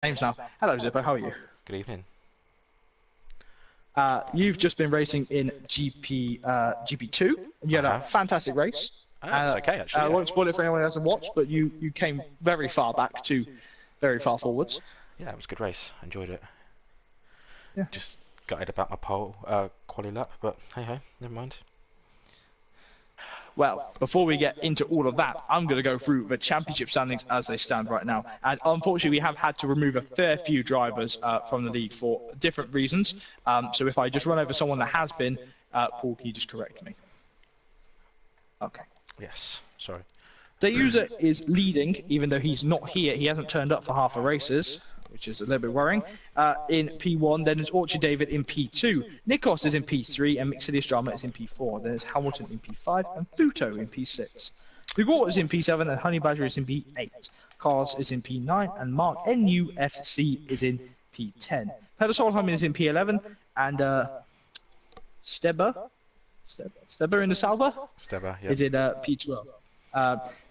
Names now. Hello, Zippo. How are you? Good evening. You've just been racing in GP2, and you I had a have. fantastic race. Oh, it was okay I actually. Yeah. won't spoil it for anyone who hasn't watched, but you came very far back to very far forwards. Yeah, it was a good race. Enjoyed it. Yeah. Just gutted about my pole quali lap, but hey ho, never mind. Well, before we get into all of that, I'm going to go through the championship standings as they stand right now. And unfortunately, we have had to remove a fair few drivers from the league for different reasons. So if I just run over someone that has been, Paul, can you just correct me? Okay. Yes. Sorry. User is leading, even though he's not here. He hasn't turned up for half the races, which is a little bit worrying. In P1, then it's Orchard David in P2. Nikos is in P3, and Mixilius Drama is in P4. Then it's Hamilton in P5, and Futo in P6. Big Water is in P7, and Honey Badger is in P8. Cars is in P9, and Mark NUFC is in P10. Peter Solheim is in P11, and Steber in the Salva Steba, yeah. is in P12.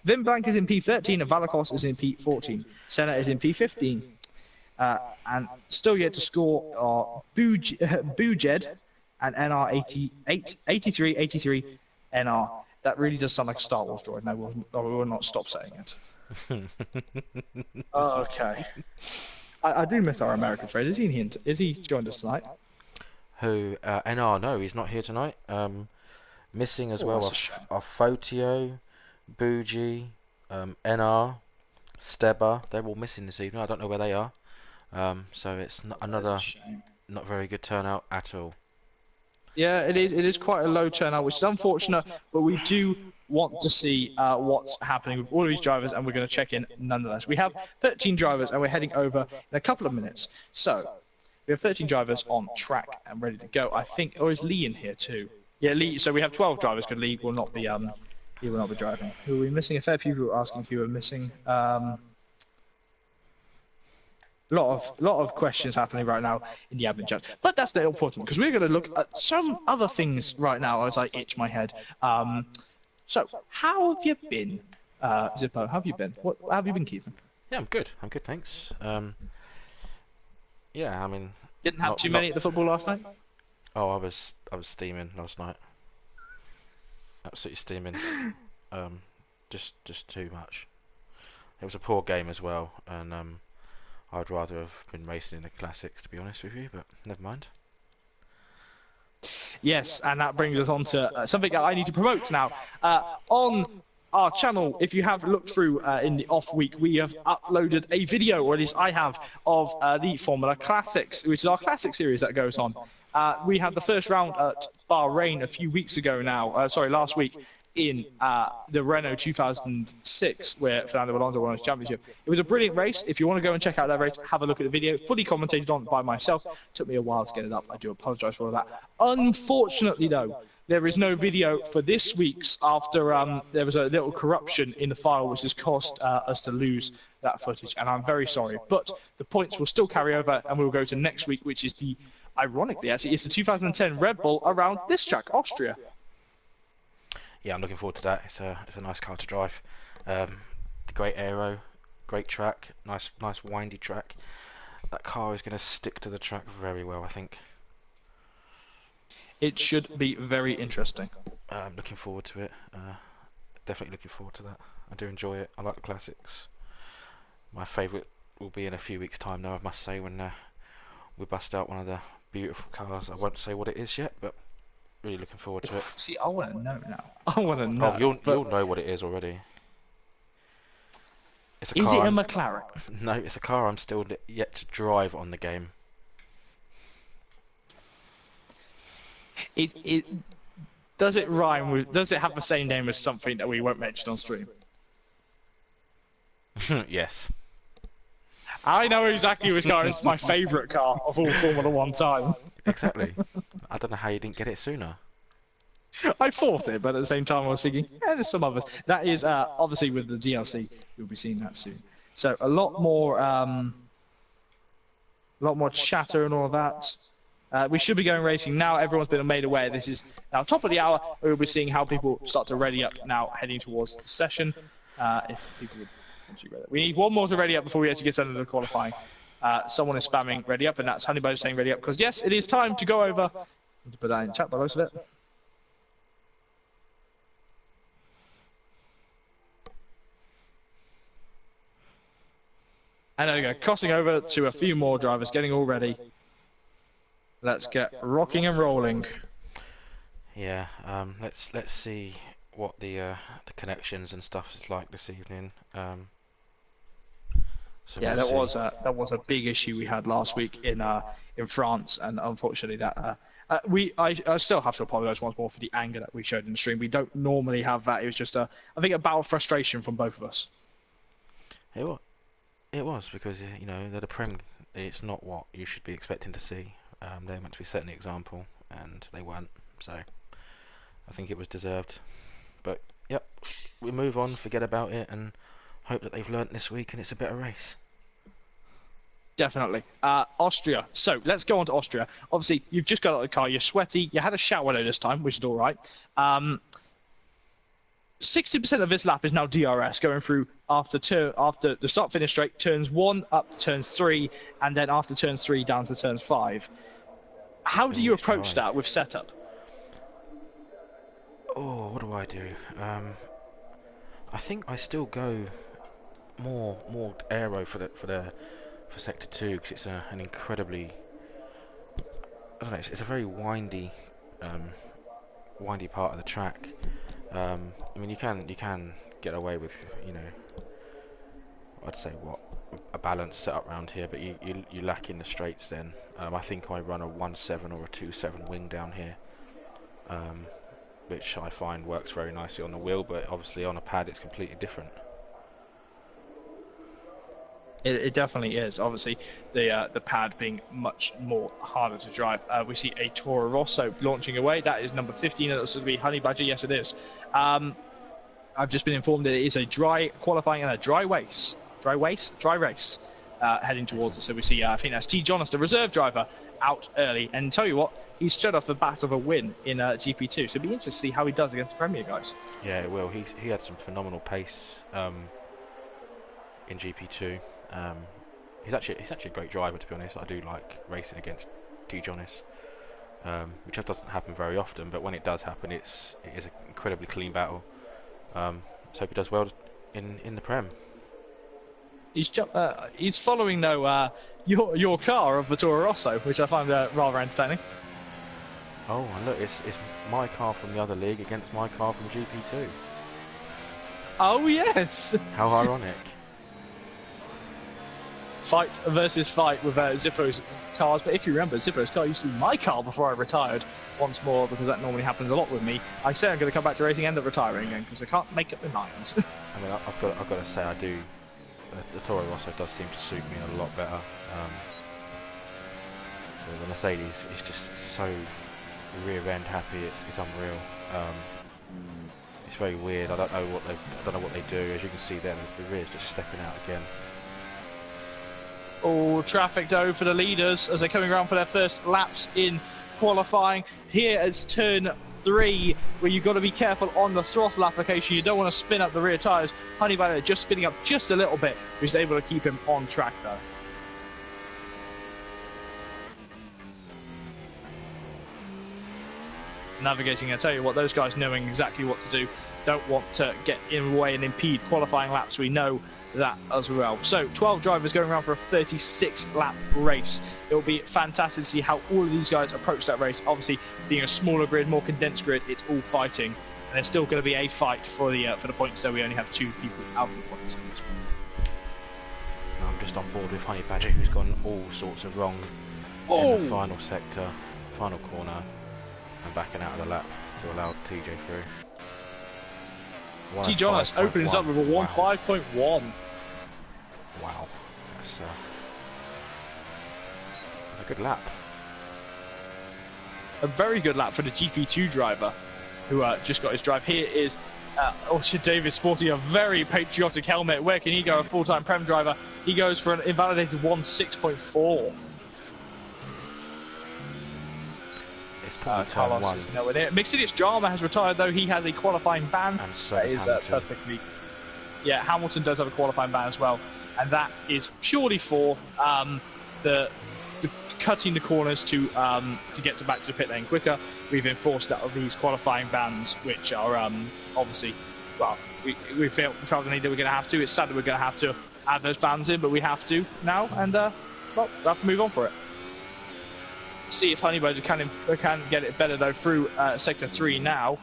Vim Blank is in P13 and Valakos is in P14. Senna is in P15. And still yet to score are Boojed and NR 83 NR. That really does sound like a Star Wars droid. No, we will not stop saying it. Okay. I do miss our American friend. Is he joined us tonight? Who? NR? No, he's not here tonight. Missing as well are Fotio, Bougie, NR, Steba. They're all missing this evening. I don't know where they are. So it's another not very good turnout at all. Yeah, it is. It is quite a low turnout, which is unfortunate. But we do want to see what's happening with all of these drivers, and we're going to check in nonetheless. We have 13 drivers, and we're heading over in a couple of minutes. So we have 13 drivers on track and ready to go. I think, or is Lee in here too? Yeah, Lee. So we have 12 drivers. Because Lee will not be he will not be driving. Who are we missing? A fair few people are asking who are missing. Lot of questions happening right now in the admin chat, but that's not important because we're going to look at some other things right now as I itch my head. So how have you been, Zippo? How have you been? How have you been, Keith? Yeah, I'm good. I'm good, thanks. Yeah, I mean. Didn't have too many at the football last night. Oh, I was steaming last night. Absolutely steaming. Just too much. It was a poor game as well, and I'd rather have been racing in the classics, to be honest with you, but never mind. Yes, and that brings us on to something that I need to promote now. On our channel, if you have looked through in the off week, we have uploaded a video, or at least I have, of the Formula Classics, which is our classic series that goes on. We had the first round at Bahrain a few weeks ago now, last week, in the Renault 2006, where Fernando Alonso won his championship. It was a brilliant race. If you want to go and check out that race, have a look at the video. Fully commentated on by myself. It took me a while to get it up. I do apologise for all that. Unfortunately, though, there is no video for this week's after there was a little corruption in the file, which has caused us to lose that footage. And I'm very sorry. But the points will still carry over, and we'll go to next week, which is ironically, actually, it's the 2010 Red Bull around this track, Austria. Yeah, I'm looking forward to that. It's a nice car to drive. Great aero, great track, nice windy track. That car is going to stick to the track very well, I think. It should be very interesting. I'm looking forward to it. Definitely looking forward to that. I do enjoy it. I like the classics. My favourite will be in a few weeks' time now, I must say, when we bust out one of the beautiful cars. I won't say what it is yet, but really looking forward to it. See, I want to know now. I want to know. Oh, you'll know what it is already. Is it a McLaren? No, it's a car I'm still yet to drive on the game. Does it rhyme with? Does it have the same name as something that we won't mention on stream? Yes. I know exactly which car is my favourite car of all Formula 1 time. Exactly. I don't know how you didn't get it sooner. I thought it, but at the same time I was thinking, yeah, there's some others. That is obviously with the DLC, you'll be seeing that soon. So a lot more chatter and all of that. We should be going racing now. Everyone's been made aware. This is now top of the hour. We'll be seeing how people start to ready up now, heading towards the session. If people would. We need one more to ready up before we actually get started to the qualifying. Someone is spamming ready up, and that's Honeybudger saying ready up, because yes, it is time to go over. To put that in chat by most of it. And there we go, crossing over to a few more drivers, getting all ready. Let's get rocking and rolling. Yeah, let's see what the connections and stuff is like this evening. So yeah, we'll that was a big issue we had last week in France, and unfortunately that I still have to apologise once more for the anger that we showed in the stream. We don't normally have that. It was just I think a bout of frustration from both of us. It was because you know the Prem. It's not what you should be expecting to see. They're meant to be setting the example, and they weren't. So I think it was deserved. But yep, we move on, forget about it, and hope that they've learnt this week and it's a better race. Definitely. Austria. So let's go on to Austria. Obviously, you've just got out of the car. You're sweaty. You had a shower though this time, which is all right. 60% of this lap is now DRS, going through after the start-finish straight, turns 1 up to turns 3, and then after turns 3 down to turns 5. How do you approach that with setup? Oh, what do I do? I think I still go more aero for sector 2 because it's an incredibly, I don't know, it's a very windy part of the track. I mean, you can get away with, you know, I'd say a balanced setup around here, but you lack in the straights then. I think I run a 1.7 or a 2.7 wing down here, which I find works very nicely on the wheel, but obviously on a pad it's completely different. It definitely is. Obviously, the pad being much more harder to drive. We see a Toro Rosso launching away. That is number 15. That's going to be Honeybudger. Yes, it is. I've just been informed that it is a dry qualifying and a dry race. Heading towards us. So we see, I think that's T. Jonas, the reserve driver, out early. And tell you what, he's straight off the bat of a win in GP2. So it'll be interesting to see how he does against the Premier guys. Yeah, it will. He had some phenomenal pace in GP2. He's actually a great driver, to be honest. I do like racing against T. Jonas, which just doesn't happen very often. But when it does happen, it is an incredibly clean battle. So hope he does well in the Prem. He's following though your car of the Toro Rosso, which I find rather entertaining. Oh, and look, it's my car from the other league against my car from GP2. Oh yes. How ironic. Fight versus fight with Zippo's cars, but if you remember, Zippo's car used to be my car before I retired once more, because that normally happens a lot with me. I say I'm going to come back to racing, end up retiring again, because I can't make up my mind. I mean, I've got to say, I do. The Toro Rosso does seem to suit me a lot better. The Mercedes is just so rear end happy. It's unreal. It's very weird. I don't know what they do. As you can see there, the rear's just stepping out again. Oh, traffic though for the leaders as they're coming around for their first laps in qualifying. Here is turn 3, where you've got to be careful on the throttle application. You don't want to spin up the rear tyres. Honeybudger just spinning up just a little bit, which is able to keep him on track though. Navigating, I tell you what, those guys knowing exactly what to do, don't want to get in the way and impede qualifying laps. We know that as well. So 12 drivers going around for a 36 lap race. It will be fantastic to see how all of these guys approach that race. Obviously being a smaller grid, more condensed grid, it's all fighting, and there's still going to be a fight for the points, so we only have 2 people out of the points in this one. I'm just on board with Honeybudger, who's gone all sorts of wrong in the final sector, final corner, and backing out of the lap to allow TJ through. T. Jonas opens up with a 1.5.1. Wow, that's a good lap. A very good lap for the GP2 driver, who just got his drive. Here is Orchard Davis sporting a very patriotic helmet. Where can he go? A full-time Prem driver. He goes for an invalidated 1.6.4. Carlos is nowhere near. Mixidit's drama has retired though. He has a qualifying ban. And so that is perfectly. Yeah, Hamilton does have a qualifying ban as well, and that is purely for the cutting the corners to get back to the pit lane quicker. We've enforced out of these qualifying bans, which are obviously, well, we felt the need that we're going to have to. It's sad that we're going to have to add those bans in, but we have to now, and well, we have to move on for it. See if Honey Badger can get it better though through sector 3 now.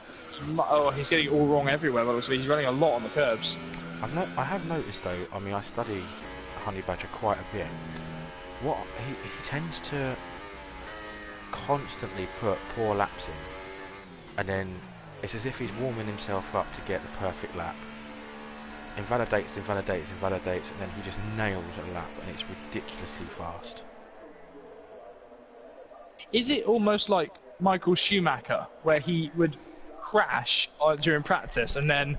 Oh, he's getting it all wrong everywhere. But he's running a lot on the curbs. I have noticed though. I mean, I study Honey Badger quite a bit. What he tends to constantly put poor laps in, and then it's as if he's warming himself up to get the perfect lap. Invalidates, and then he just nails a lap, and it's ridiculously fast. Is it almost like Michael Schumacher, where he would crash during practice and then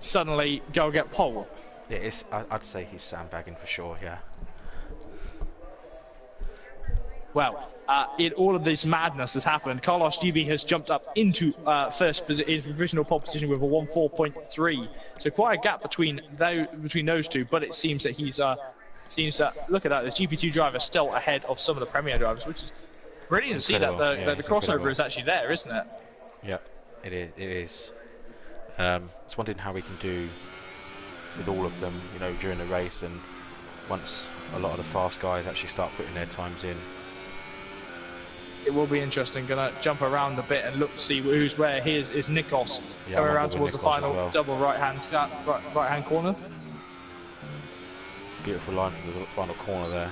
suddenly go get pole? Yeah, I'd say he's sandbagging for sure, yeah. Well, in all of this madness has happened, Carlos GB has jumped up into first position, his provisional pole position with a 1.4.3. So quite a gap between those two, but it seems that he's look at that, the GP2 driver still ahead of some of the Premier drivers, which is brilliant to see that the crossover is actually there, isn't it? Yeah, it is. Just wondering how we can do with all of them, you know, during the race, and once a lot of the fast guys actually start putting their times in. It will be interesting. Gonna jump around a bit and look to see who's where. Here's Nikos coming around towards the final double right hand corner. Beautiful line from the final corner there.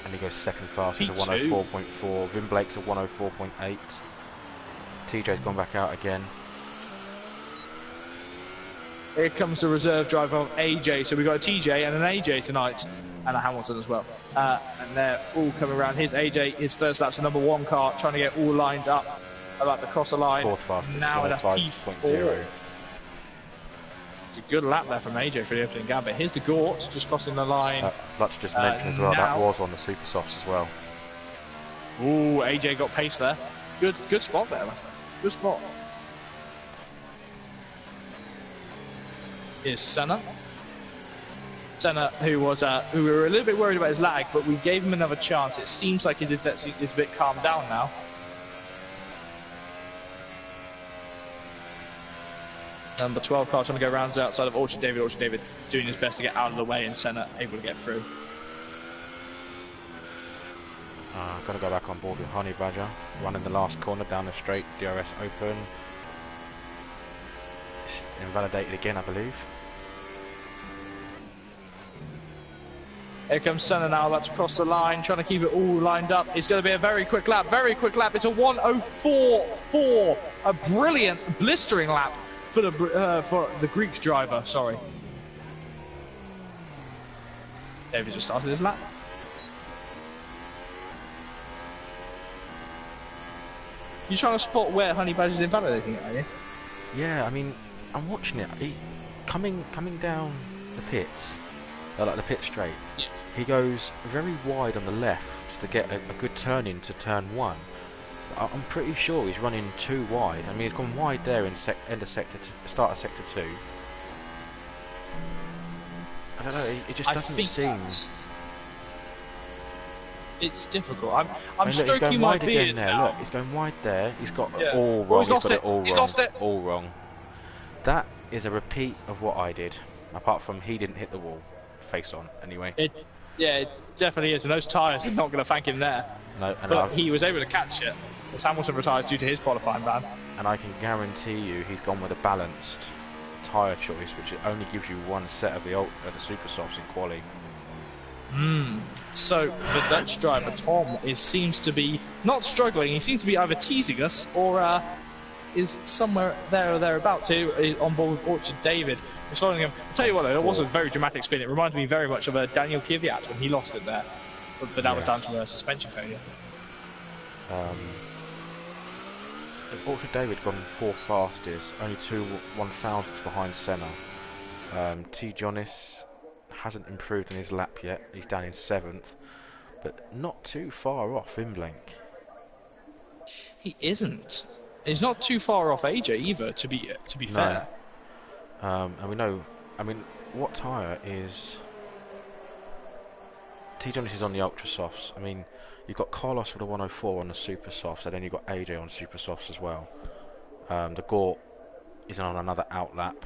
And he goes second fastest at 104.4. Vin Blake's at 104.8. TJ's gone back out again. Here comes the reserve driver of AJ. So we've got a TJ and an AJ tonight, and a Hamilton as well. And they're all coming around. Here's AJ, his first lap's the #1 car, trying to get all lined up about to cross the line. Fourth fastest. Now that's P4. It's a good lap there from AJ for the opening gap. But here's the Gort just crossing the line. Let's just mention as well, that was on the super softs as well. Ooh, AJ got pace there. Good spot there, Lester. Good spot. Is Senna, who we were a little bit worried about his lag, but we gave him another chance. It seems like he's a bit calmed down now. Number 12 car trying to go around the outside of Orchard David. Orchard David doing his best to get out of the way, and Senna able to get through. Got to go back on board with Honey Badger. Running the last corner down the straight, DRS open. It's invalidated again, I believe. Here comes Senna now, that's across the line, trying to keep it all lined up. It's going to be a very quick lap, It's a 1:04.4, a brilliant, blistering lap for the Greek driver, sorry. David just started his lap. You trying to spot where Honey Badger's invalidating it, are you? Yeah, I mean, I'm watching it. Coming down the pits, like the pit straight. Yeah. He goes very wide on the left to get a good turn into turn 1. I'm pretty sure he's running too wide. I mean, he's gone wide there in end of sector start of sector 2. I don't know. It just doesn't seem. It's difficult. I'm stroking my beard there. now. Look, he's going wide there. He's got it all wrong. He's got it all wrong. All wrong. That is a repeat of what I did. Apart from he didn't hit the wall, face on. Anyway. Yeah, it definitely is. And those tyres are not going to thank him there. No, but he was able to catch it. As Hamilton retires due to his qualifying ban. And I can guarantee you, he's gone with a balanced tyre choice, which only gives you one set of the super softs in quali. So the Dutch driver Tom seems to be not struggling. He seems to be either teasing us or is somewhere there or thereabouts here on board with Orchard David. It's following him. I'll tell you what though, it was a very dramatic spin. It reminded me very much of Daniel Kvyat when he lost it there, but that was down to a suspension failure. Orchard David gone 4th fastest, only 2 1,000ths behind Senna. T. Jonas hasn't improved in his lap yet. He's down in 7th, but not too far off Imblink. He isn't. He's not too far off AJ either. To be fair. And we know. I mean, what tyre is T-Jonas is on the ultra softs. I mean, you've got Carlos with a 104 on the super softs, and then you've got AJ on super softs as well. The Gort is on another outlap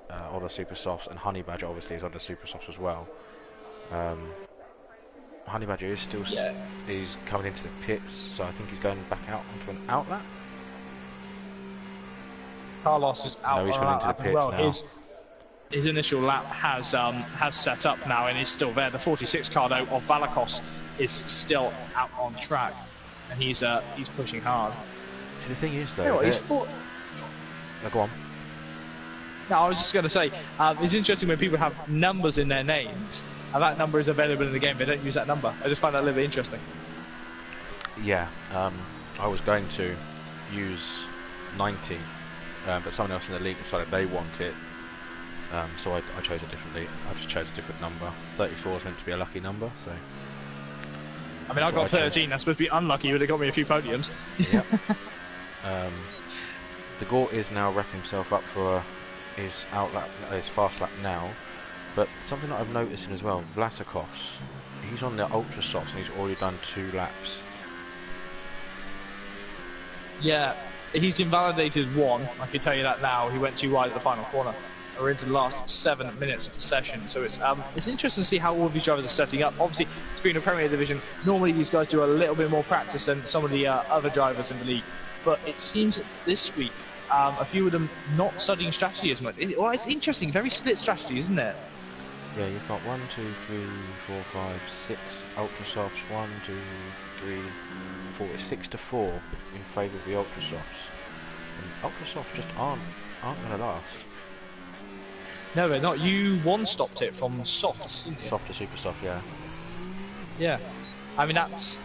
on the super softs, and Honey Badger obviously is on the super softs as well. Honey Badger is still is coming into the pits, so I think he's going back out onto an outlap. Carlos is out. No, he's coming into the pits now. His initial lap has set up now and is still there. The 46 car though of Valakos is still out on track, and he's pushing hard. See, the thing is though, no, go on. No, I was just going to say, it's interesting when people have numbers in their names, and that number is available in the game. They don't use that number. I just find that a little bit interesting. Yeah, I was going to use 90, but someone else in the league decided they want it, so I chose I just chose a different number. 34 is meant to be a lucky number, so. I mean, I got 13. That's supposed to be unlucky, but it got me a few podiums. Yep. The Gort is now wrapping himself up for his fast lap now, but something that I've noticed as well, Vlasakos, he's on the ultra softs and he's already done 2 laps. Yeah, he's invalidated 1, I can tell you that now. He went too wide at the final corner. We're into the last 7 minutes of the session, so it's interesting to see how all of these drivers are setting up. Obviously, it's been a Premier Division. Normally these guys do a little bit more practice than some of the other drivers in the league, but it seems that this week a few of them not studying strategy as much. Well, it's interesting, very split strategy, isn't it? Yeah, you've got 1, 2, 3, 4, 5, 6 ultra softs. 1, 2, 3, 4. It's 6 to 4 in favour of the ultra softs. And ultra softs just aren't going to last. No, they're not. You one-stopped it from softs, didn't you? Soft to super soft, yeah. Yeah. I mean, that's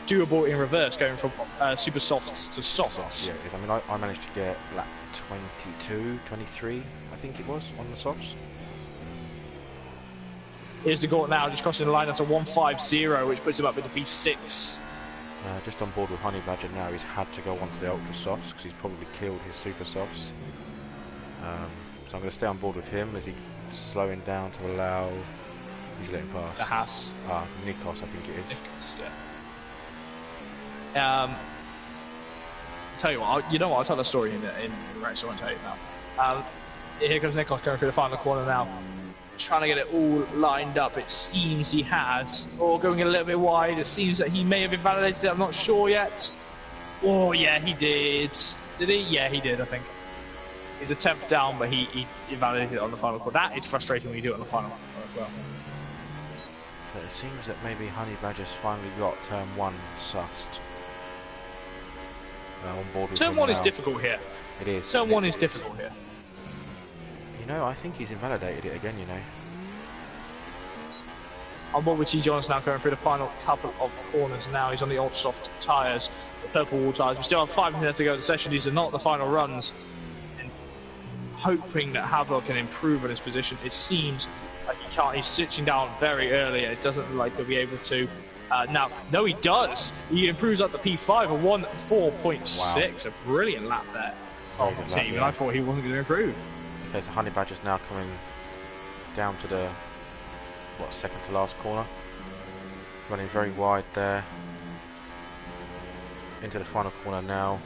doable in reverse, going from super softs to softs. Yeah, I mean, I managed to get lap 22, 23, I think it was, on the softs. Here's the Gort now, just crossing the line. That's a 150, which puts him up in the P6. Just on board with Honey Badger now. He's had to go onto the ultra softs because he's probably killed his super softs. So I'm going to stay on board with him as he's slowing down to allow. He's letting pass. The Haas. Nikos, I think it is. Nikos, yeah. Tell you what, I'll tell the story in the race. I won't tell you now. Here comes Nikos going through the final corner now, trying to get it all lined up. It seems he has, or going a little bit wide. It seems that he may have invalidated it. I'm not sure yet. Oh yeah, he did. Did he? Yeah, he did. I think. He's a 10th down, but he invalidated it on the final corner. That is frustrating when you do it on the final corner as well. So it seems that maybe Honey Badger's finally got turn 1 sussed. On board with turn 1 is difficult here. It is. Turn 1 is difficult here. You know, I think he's invalidated it again, you know. On board with T-Jonas now going through the final couple of corners now. He's on the old soft tyres, the purple wall tyres. We still have 5 minutes to go in the session. These are not the final runs. Hoping that Havlo can improve on his position. It seems like he can't. He's switching down very early. It doesn't look like he'll be able to. Now, no, he does. He improves up to P5, a 1:04.6. Wow. A brilliant lap there from the team, and I thought he wasn't going to improve. Okay, so Honey Badger's now coming down to the second to last corner, running very wide there into the final corner now.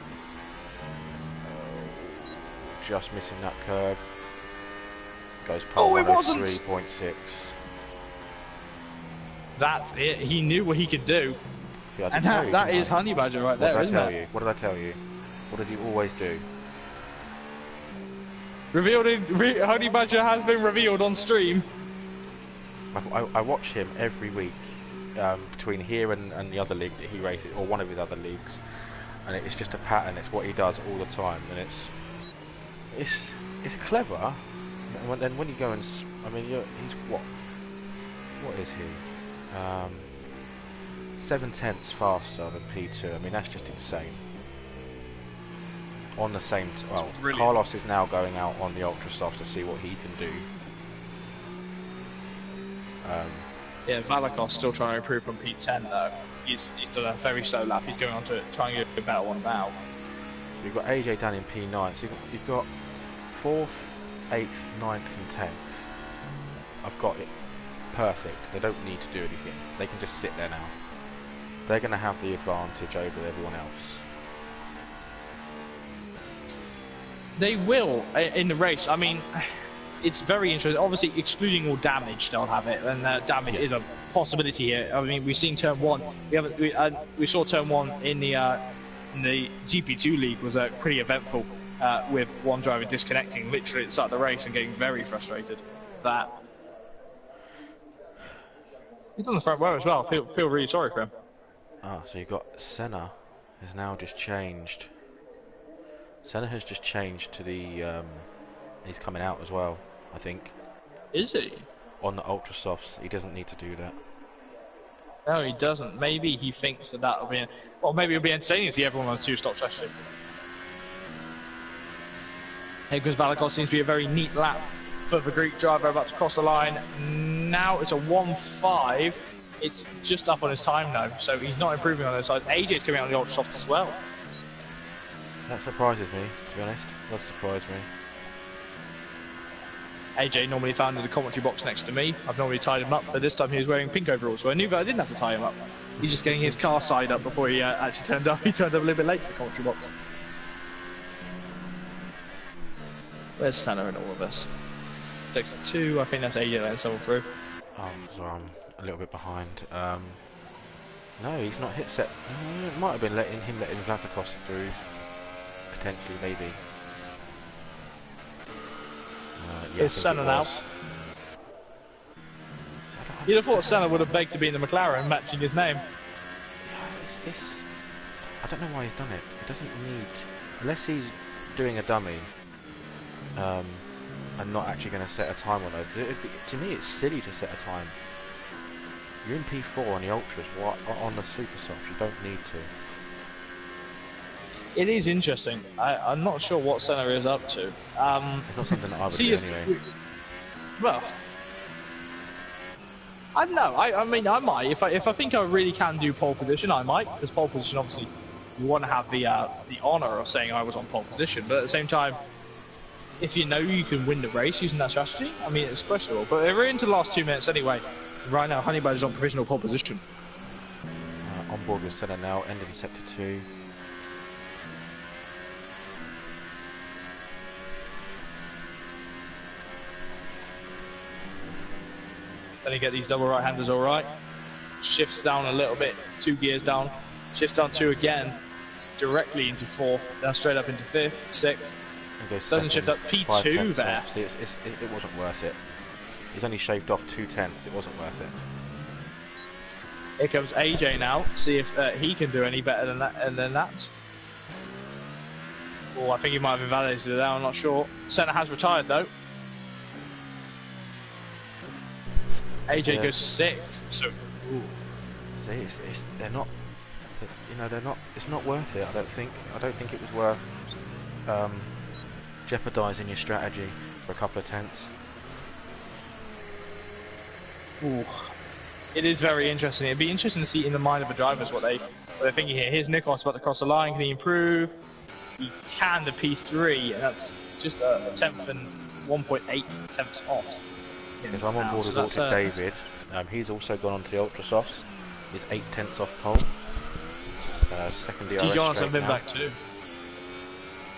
Just missing that curb. Goes pole 103.6. That's it. He knew what he could do. See, and that is Honey Badger right there, isn't it? What did I tell you? What does he always do? Honey Badger has been revealed on stream. I watch him every week between here and the other league that he races, or one of his other leagues, and it's just a pattern. It's what he does all the time, and it's clever. And then when you go and, I mean, he's what is he? 7/10 faster than P2. I mean, that's just insane. On the same, well, Carlos is now going out on the ultra softs to see what he can do. Yeah, Valakos still trying to improve from P10 though. He's done a very slow lap. He's going on to try and get a better one now. You've got AJ down in P9, so you've got 4th, 8th, 9th and 10th. I've got it perfect. They don't need to do anything. They can just sit there now. They're going to have the advantage over everyone else. They will in the race. I mean, it's very interesting. Obviously, excluding all damage, they'll have it, and damage is a possibility here. I mean, we've seen turn one. We saw turn one in the GP2 league was pretty eventful, with one driver disconnecting literally at the start of the race and getting very frustrated. That he's on the front row as well. Feel really sorry for him. Ah, so you've got Senna has now just changed. Senna has just changed to the, he's coming out as well, I think. Is he? On the Ultra Softs, he doesn't need to do that. No, he doesn't. Maybe he thinks that that'll be, or maybe it'll be entertaining to see everyone on a two-stop session. Here goes Valakos, seems to be a very neat lap for the Greek driver about to cross the line. Now it's a 1.5. It's just up on his time now, so he's not improving on those sides. AJ's coming out on the Ultra Soft as well. That surprises me, to be honest. That surprised me. AJ normally found in the commentary box next to me. I've normally tied him up, but this time he was wearing pink overalls, so I knew that I didn't have to tie him up. He's just getting his car side up before he actually turned up. He turned up a little bit late to the commentary box. Where's Senna in all of this? Takes 2, I think that's AJ letting someone through. Oh, sorry, I'm a little bit behind. No, he's not hit set. It might have been letting Vlasikos through. Potentially, maybe. Yeah, it's Senna now. You'd have thought Senna would have begged to be in the McLaren, matching his name. Yeah, I don't know why he's done it. He doesn't need... Unless he's doing a dummy, and not actually going to set a time on it. To me, it's silly to set a time. You're in P4 on the Ultras, on the Super Softs, you don't need to. It is interesting. I'm not sure what Senna is up to. It's not something that I would do anyway. Well, I don't know. I mean, I might. If I think I really can do pole position, I might. Because pole position, obviously, you want to have the honour of saying I was on pole position. But at the same time, if you know you can win the race using that strategy, I mean, it's questionable. But we're into the last 2 minutes anyway. Right now, Honeybird is on provisional pole position. On board with Senna now, ending sector 2. Then you get these double right-handers all right. Shifts down a little bit, 2 gears down. Shifts down 2 again, directly into 4th, then straight up into 5th, 6th. Doesn't shift up P2 there. See, it wasn't worth it. He's only shaved off 2/10. It wasn't worth it. Here comes AJ now. See if he can do any better than that. Oh, I think he might have invalidated it there. I'm not sure. Senna has retired though. AJ goes 6th. So, ooh. See, they're not. You know, they're not. It's not worth it. I don't think. I don't think it was worth jeopardising your strategy for a couple of tenths. Ooh. It is very interesting. It'd be interesting to see in the mind of the drivers what they're thinking here. Here's Nikos about to cross the line. Can he improve? He can, the P3, and that's just a tenth and 1.8 tenths off. Because I'm on board with Ultra David. He's also gone on to the Ultra Softs. He's 8 tenths off pole. Second DRS. T-John has been back too.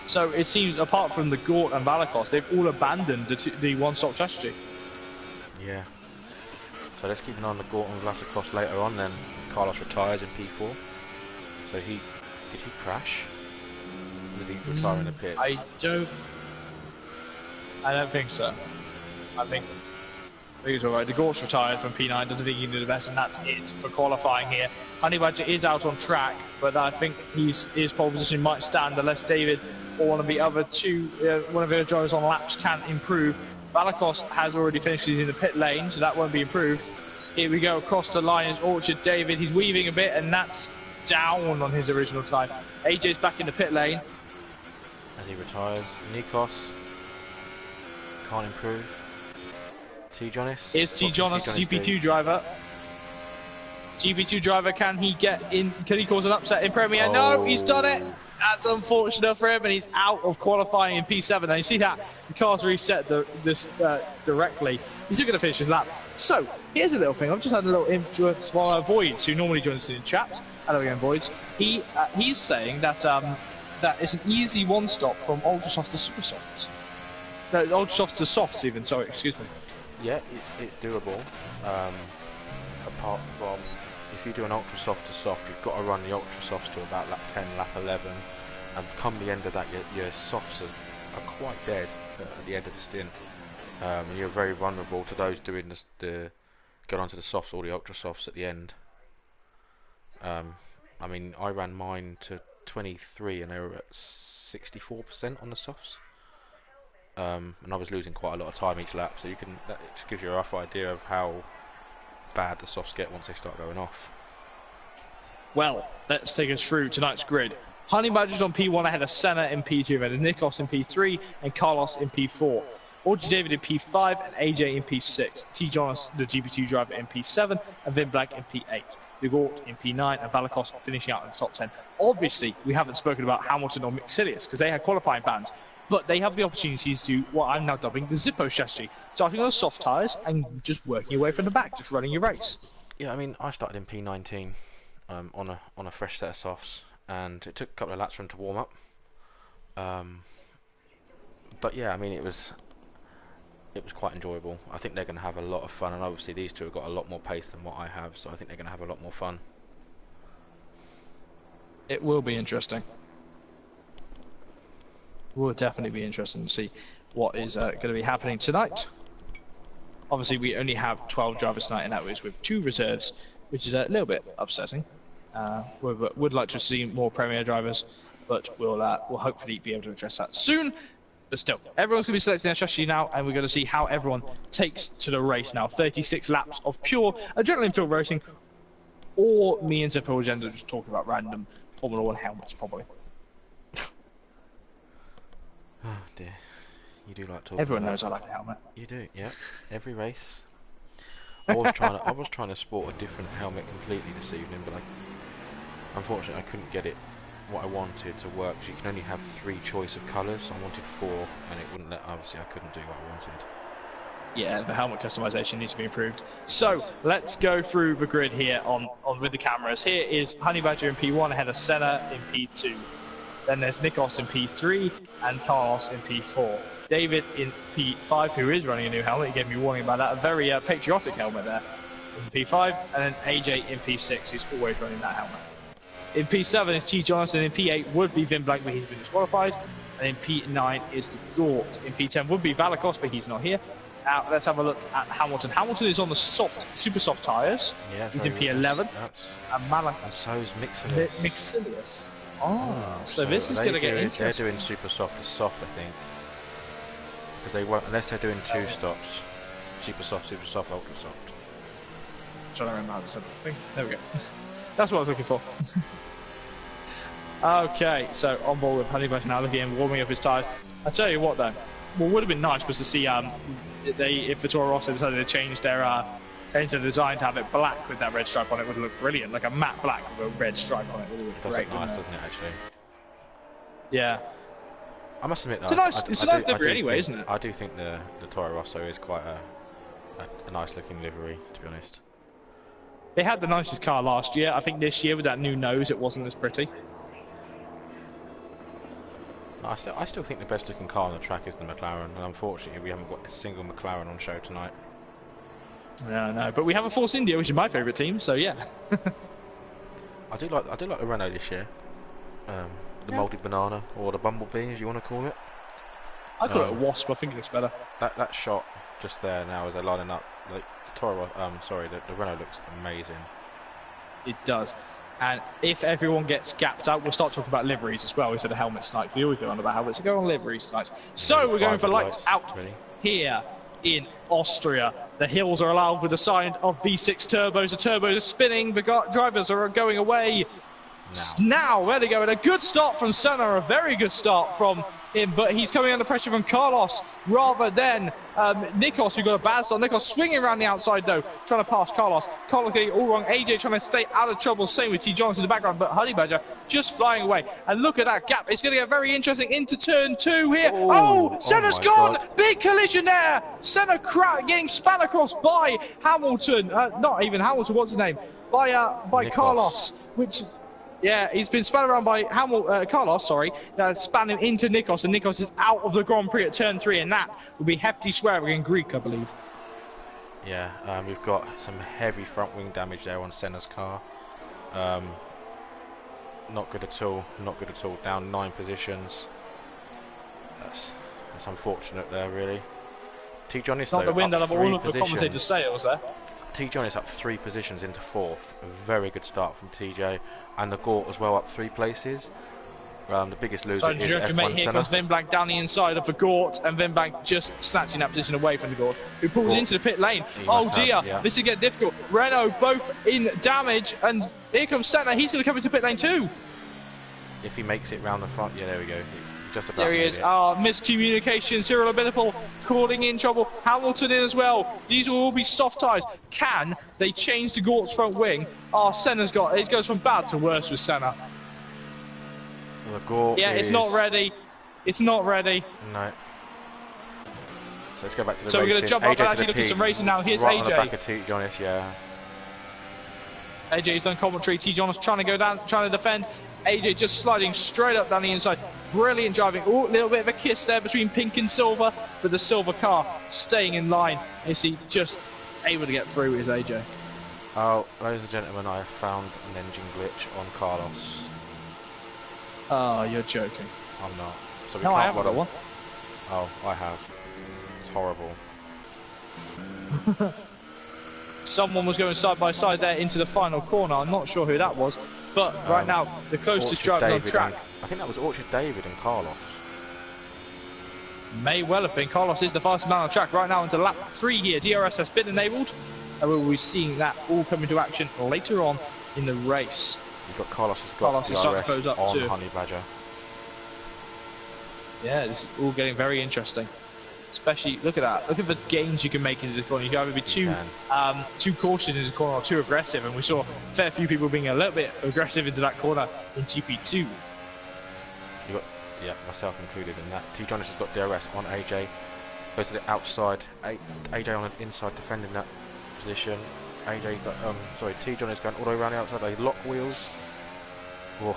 So it seems, apart from the Gort and Valakos, they've all abandoned the one-stop strategy. Yeah. So let's keep an eye on the Gort and Vlasikos later on then. Carlos retires in P4. So did he crash? Or did he retire in the pits? I don't think so. I think he's alright. The Gort's retired from P9, doesn't think he can do the best, and that's it for qualifying here. Honey Badger is out on track, but I think his pole position might stand unless David or one of the other one of the drivers on laps can improve. Valakos has already finished, he's in the pit lane, so that won't be improved. Here we go, across the line is Orchard David, he's weaving a bit, and that's down on his original time. AJ's back in the pit lane. As he retires, Nikos can't improve. T-Jonas. Here's T-Jonas, GP2 driver. GP2 driver, can he get in? Can he cause an upset in Premier? Oh. No, he's done it. That's unfortunate for him, and he's out of qualifying in P7. Now you see that the car's reset this directly. He's still going to finish his lap. So here's a little thing. I've just had a little influence via Voids, who normally joins us in chat. Hello again, Voids. He's saying that that it's an easy one stop from ultra soft to super softs. No, ultra softs to softs even. Sorry, excuse me. Yeah, it's doable. Apart from if you do an ultra soft to soft, you've got to run the ultra softs to about lap 10, lap 11, and come the end of that, your softs are quite dead at the end of the stint. And you're very vulnerable to those doing the get onto the softs or the ultra softs at the end. I mean, I ran mine to 23 and they were at 64% on the softs. And I was losing quite a lot of time each lap, so that just gives you a rough idea of how bad the softs get once they start going off. Well, let's take us through tonight's grid. Honey Badger's on P1 ahead of Senna in P2, then Nikos in P3 and Carlos in P4. Orgy David in P5 and AJ in P6. T. Jonas, the GP2 driver, in P7 and Vin Black in P8. Vigort in P9 and Valakos finishing out in the top 10. Obviously, we haven't spoken about Hamilton or Mixilius because they had qualifying bans, but they have the opportunity to do what I'm now dubbing the Zippo strategy, starting on the soft tyres and just working your way from the back, just running your race. Yeah, I mean, I started in P19 on a fresh set of softs, and it took a couple of laps for them to warm up. But yeah, I mean, it was quite enjoyable. I think they're going to have a lot of fun, and obviously these two have got a lot more pace than what I have, so I think they're going to have a lot more fun. It will be interesting. It will definitely be interesting to see what is going to be happening tonight. Obviously, we only have 12 drivers tonight, and that was with 2 reserves, which is a little bit upsetting. We would like to see more Premier drivers, but we'll hopefully be able to address that soon. But still, everyone's going to be selecting their strategy now, and we're going to see how everyone takes to the race now. 36 laps of pure adrenaline-filled racing, or me and Zippo Agenda just talking about random Formula 1 helmets, probably. Oh dear, you do like talking. Everyone knows I like a helmet. You do, yeah. Every race. I was trying to sport a different helmet completely this evening, but unfortunately I couldn't get it what I wanted to work. So you can only have 3 choice of colours. I wanted 4, and it wouldn't let. Obviously, I couldn't do what I wanted. Yeah, the helmet customization needs to be improved. So let's go through the grid here on with the cameras. Here is Honey Badger in P1 ahead of Senna in P2. Then there's Nikos in P3 and Carlos in P4. David in P5, who is running a new helmet. He gave me a warning about that. A very patriotic helmet there in P5. And then AJ in P6, who's always running that helmet. In P7 is T. Johnson. In P8 would be Vin Blank, but he's been disqualified. And in P9 is the Gort. In P10 would be Valakos, but he's not here. Now let's have a look at Hamilton. Hamilton is on the super soft tyres. Yeah, he's in P11. And Malak. And so is Mixilius. Mixilius. Oh, so this is going to get interesting. They're doing super soft to soft, I think. Because they won't, unless they're doing 2 stops. Super soft, ultra soft. Trying to remember how to say the thing. There we go. That's what I was looking for. Okay, so on board with Honey Badger now, looking and warming up his tyres. I tell you what though, what would have been nice was to see if the Toro Rosso decided to change their design to have it black with that red stripe on it. Would look brilliant, like a matte black with a red stripe on it. Would look great. Nice, doesn't it? Actually. Yeah. I must admit, it's a nice livery anyway, isn't it? I do think the Toro Rosso is quite a nice looking livery, to be honest. They had the nicest car last year. I think this year with that new nose, it wasn't as pretty. I still think the best looking car on the track is the McLaren, and unfortunately we haven't got a single McLaren on show tonight. No, but we have a Force India, which is my favourite team, so yeah. I do like the Renault this year. The moulded banana, or the bumblebee, as you want to call it. I call it a wasp. I think it looks better. That shot just there now as they're lining up, like the Toro, the Renault looks amazing. It does. And if everyone gets gapped out, we'll start talking about liveries as well instead of helmets tonight. We always go on about helmets, so go on liveries tonight. So we're going for lights out here in Austria. The hills are allowed with the sign of V6 turbos. The turbos are spinning. The drivers are going away. Now, there they go. And a good start from Senna. A very good start from him, but he's coming under pressure from Carlos rather than Nikos, who got a bad start. Nikos swinging around the outside though, trying to pass Carlos. Carlos getting it all wrong. AJ trying to stay out of trouble, same with T. Johnson in the background, but Honey Badger just flying away. And look at that gap. It's going to get very interesting into turn 2 here. Oh, Senna's gone! God. Big collision there! Senna getting span across by Hamilton. Not even Hamilton, what's his name? By Carlos, which... Yeah, he's been spun around by Carlos, sorry, span him into Nikos, and Nikos is out of the Grand Prix at turn 3, and that will be hefty swearing in Greek, I believe. Yeah, we've got some heavy front wing damage there on Senna's car. Not good at all, not good at all. Down 9 positions. That's unfortunate there, really. T. John is not the win that all of the commentators say it was there. T. John is up 3 positions into 4th. A very good start from TJ. And the Gort as well up 3 places. The biggest loser is F1 Here comes Vin Blank down the inside of the Gort, and Vin Blank just snatching that position away from the Gort, who pulls into the pit lane. Oh dear, this is getting difficult. Renault both in damage, and here comes Senna. He's going to come into pit lane too. If he makes it round the front, yeah, there we go. Just about there he is. Miscommunication. Cyril Abinapol calling in trouble. Hamilton in as well. These will all be soft tyres. Can they change the Gort's front wing? Senna's got it. Goes from bad to worse with Senna. The Gort it's not ready. It's not ready. No. So let's go back to the So racing. we're going to jump up and actually look at some racing now. Here's right AJ. On the back of T. Jonas, yeah. AJ's done commentary. T. Jonas trying to go down, trying to defend. AJ just sliding straight up down the inside. Brilliant driving. Oh, a little bit of a kiss there between pink and silver, but the silver car staying in line. Is he just able to get through is AJ? Oh, ladies and gentlemen, I have found an engine glitch on Carlos. Oh, you're joking. I'm not. So we no, can't I haven't got one. Oh, I have. It's horrible. Someone was going side by side there into the final corner. I'm not sure who that was, but right now the closest driver on track. I think that was Orchard David and Carlos. May well have been. Carlos is the fastest man on track right now into lap 3 here. DRS has been enabled, and we will be seeing that all come into action later on in the race. You've got Carlos has got DRS on too. Honey Badger. Yeah, this is all getting very interesting. Especially, look at that. Look at the gains you can make in this corner. You can either be too cautious in this corner or too aggressive, and we saw a fair few people being a little bit aggressive into that corner in GP2. You got, yeah, myself included in that. T. Jonas has got DRS on AJ. Goes to the outside. AJ on the inside defending that position. AJ got, T. Jonas going all the way around the outside. They lock wheels. Oh.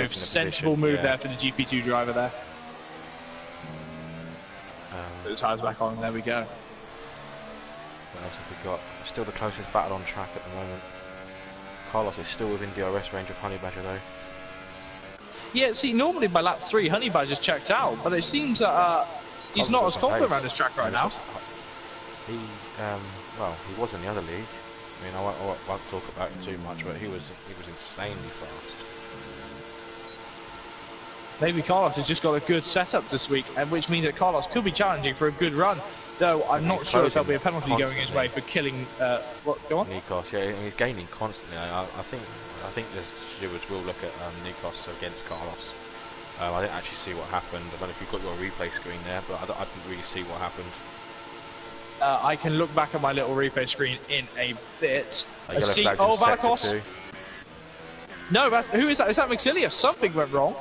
Sensible move there for the GP2 driver there. Put the tyres back on, there we go. What else have we got? Still the closest battle on track at the moment. Carlos is still within DRS range of Honey Badger though. Yeah, see, normally by lap 3 Honey Badger's checked out, but it seems that he's not as confident around this track right now. Well, he was in the other league. I mean, I won't talk about him too much, but he was insanely fast. Maybe Carlos has just got a good setup this week, and which means that Carlos could be challenging for a good run. Though I'm not sure if there'll be a penalty going his way for killing. Go on. Nikos, yeah, he's gaining constantly. I think the stewards will look at Nikos against Carlos. I didn't actually see what happened. I don't know if you've got your replay screen there, but I didn't really see what happened. I can look back at my little replay screen in a bit. See, Valakos. No, who is that? Is that Maxilius? Something went wrong.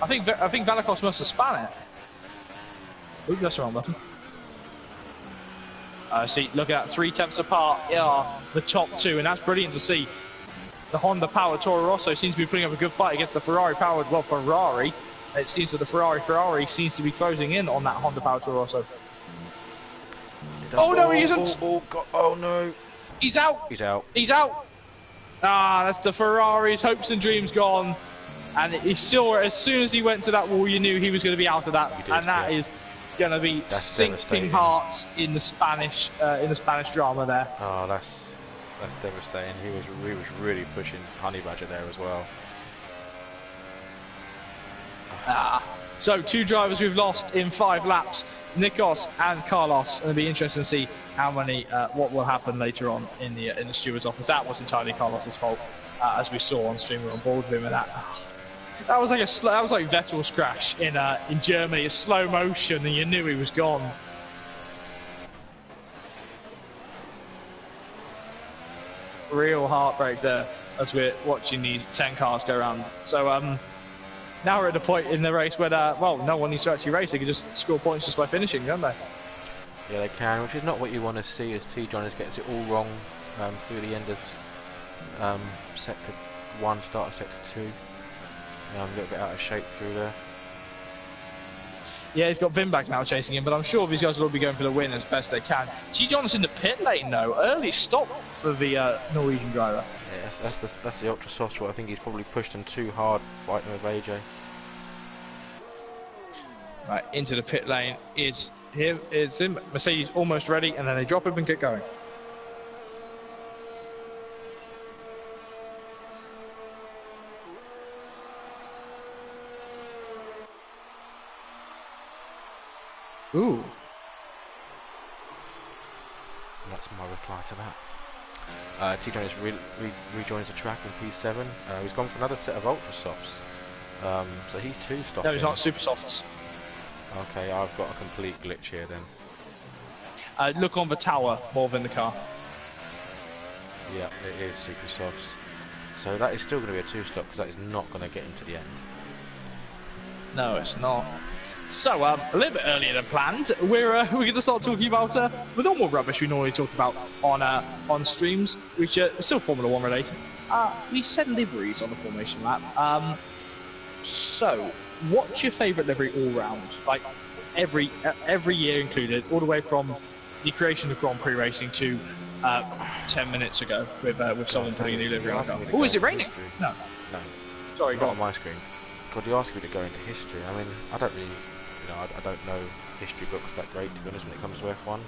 I think Valakos must have span it. Oops, that's the wrong button. See, look at that, 3 tenths apart are the top 2, and that's brilliant to see. The Honda powered Toro Rosso seems to be putting up a good fight against the Ferrari powered, well, Ferrari. It seems that the Ferrari seems to be closing in on that Honda powered Toro Rosso. Oh no, he isn't! Oh no! He's out! He's out. He's out! That's the Ferrari's hopes and dreams gone. And he saw it as soon as he went to that wall, you knew he was going to be out of that. And that is going to be sinking hearts in the Spanish drama there. Oh, that's devastating. He was really pushing Honey Badger there as well. So 2 drivers we've lost in 5 laps, Nikos and Carlos, and it'll be interesting to see how many what will happen later on in the steward's office. That was entirely Carlos's fault, as we saw on stream. We were on board with him and that. that was like that was like Vettel's crash in Germany, a slow motion, and you knew he was gone. Real heartbreak there as we're watching these 10 cars go around. So now we're at the point in the race where well, no one needs to actually race. They can just score points just by finishing, can't they? Yeah, they can, which is not what you want to see as T-Johners gets it all wrong through the end of Sector 1, start of Sector 2. A little bit out of shape through there. Yeah, he's got Vim back now chasing him, but I'm sure these guys will all be going for the win as best they can. T-John's in the pit lane though, early stop for the Norwegian driver. Yeah, that's the ultra soft one. I think he's probably pushed them too hard fighting with AJ. Right, into the pit lane is him. Mercedes almost ready, and then they drop him and get going. Ooh. That's my reply to that. T-John rejoins the track in P7. He's gone for another set of ultra softs. So he's 2 stopped. No, he's not super softs. Okay, I've got a complete glitch here then. Look on the tower more than the car. Yeah, it is super softs. So that is still going to be a 2 stop because that is not going to get him to the end. No, it's not. So, a little bit earlier than planned, we're going to start talking about the normal rubbish we normally talk about on streams, which are still Formula 1 related. We said liveries on the formation lap. So, what's your favourite livery all round? Like every year included, all the way from the creation of Grand Prix racing to 10 minutes ago with someone putting a new livery on the car. Oh, is it raining? No. No. Sorry, not on my screen. God, you asked me to go into history. I mean, I don't really. I don't know history books that great, to be honest, when it comes to F1.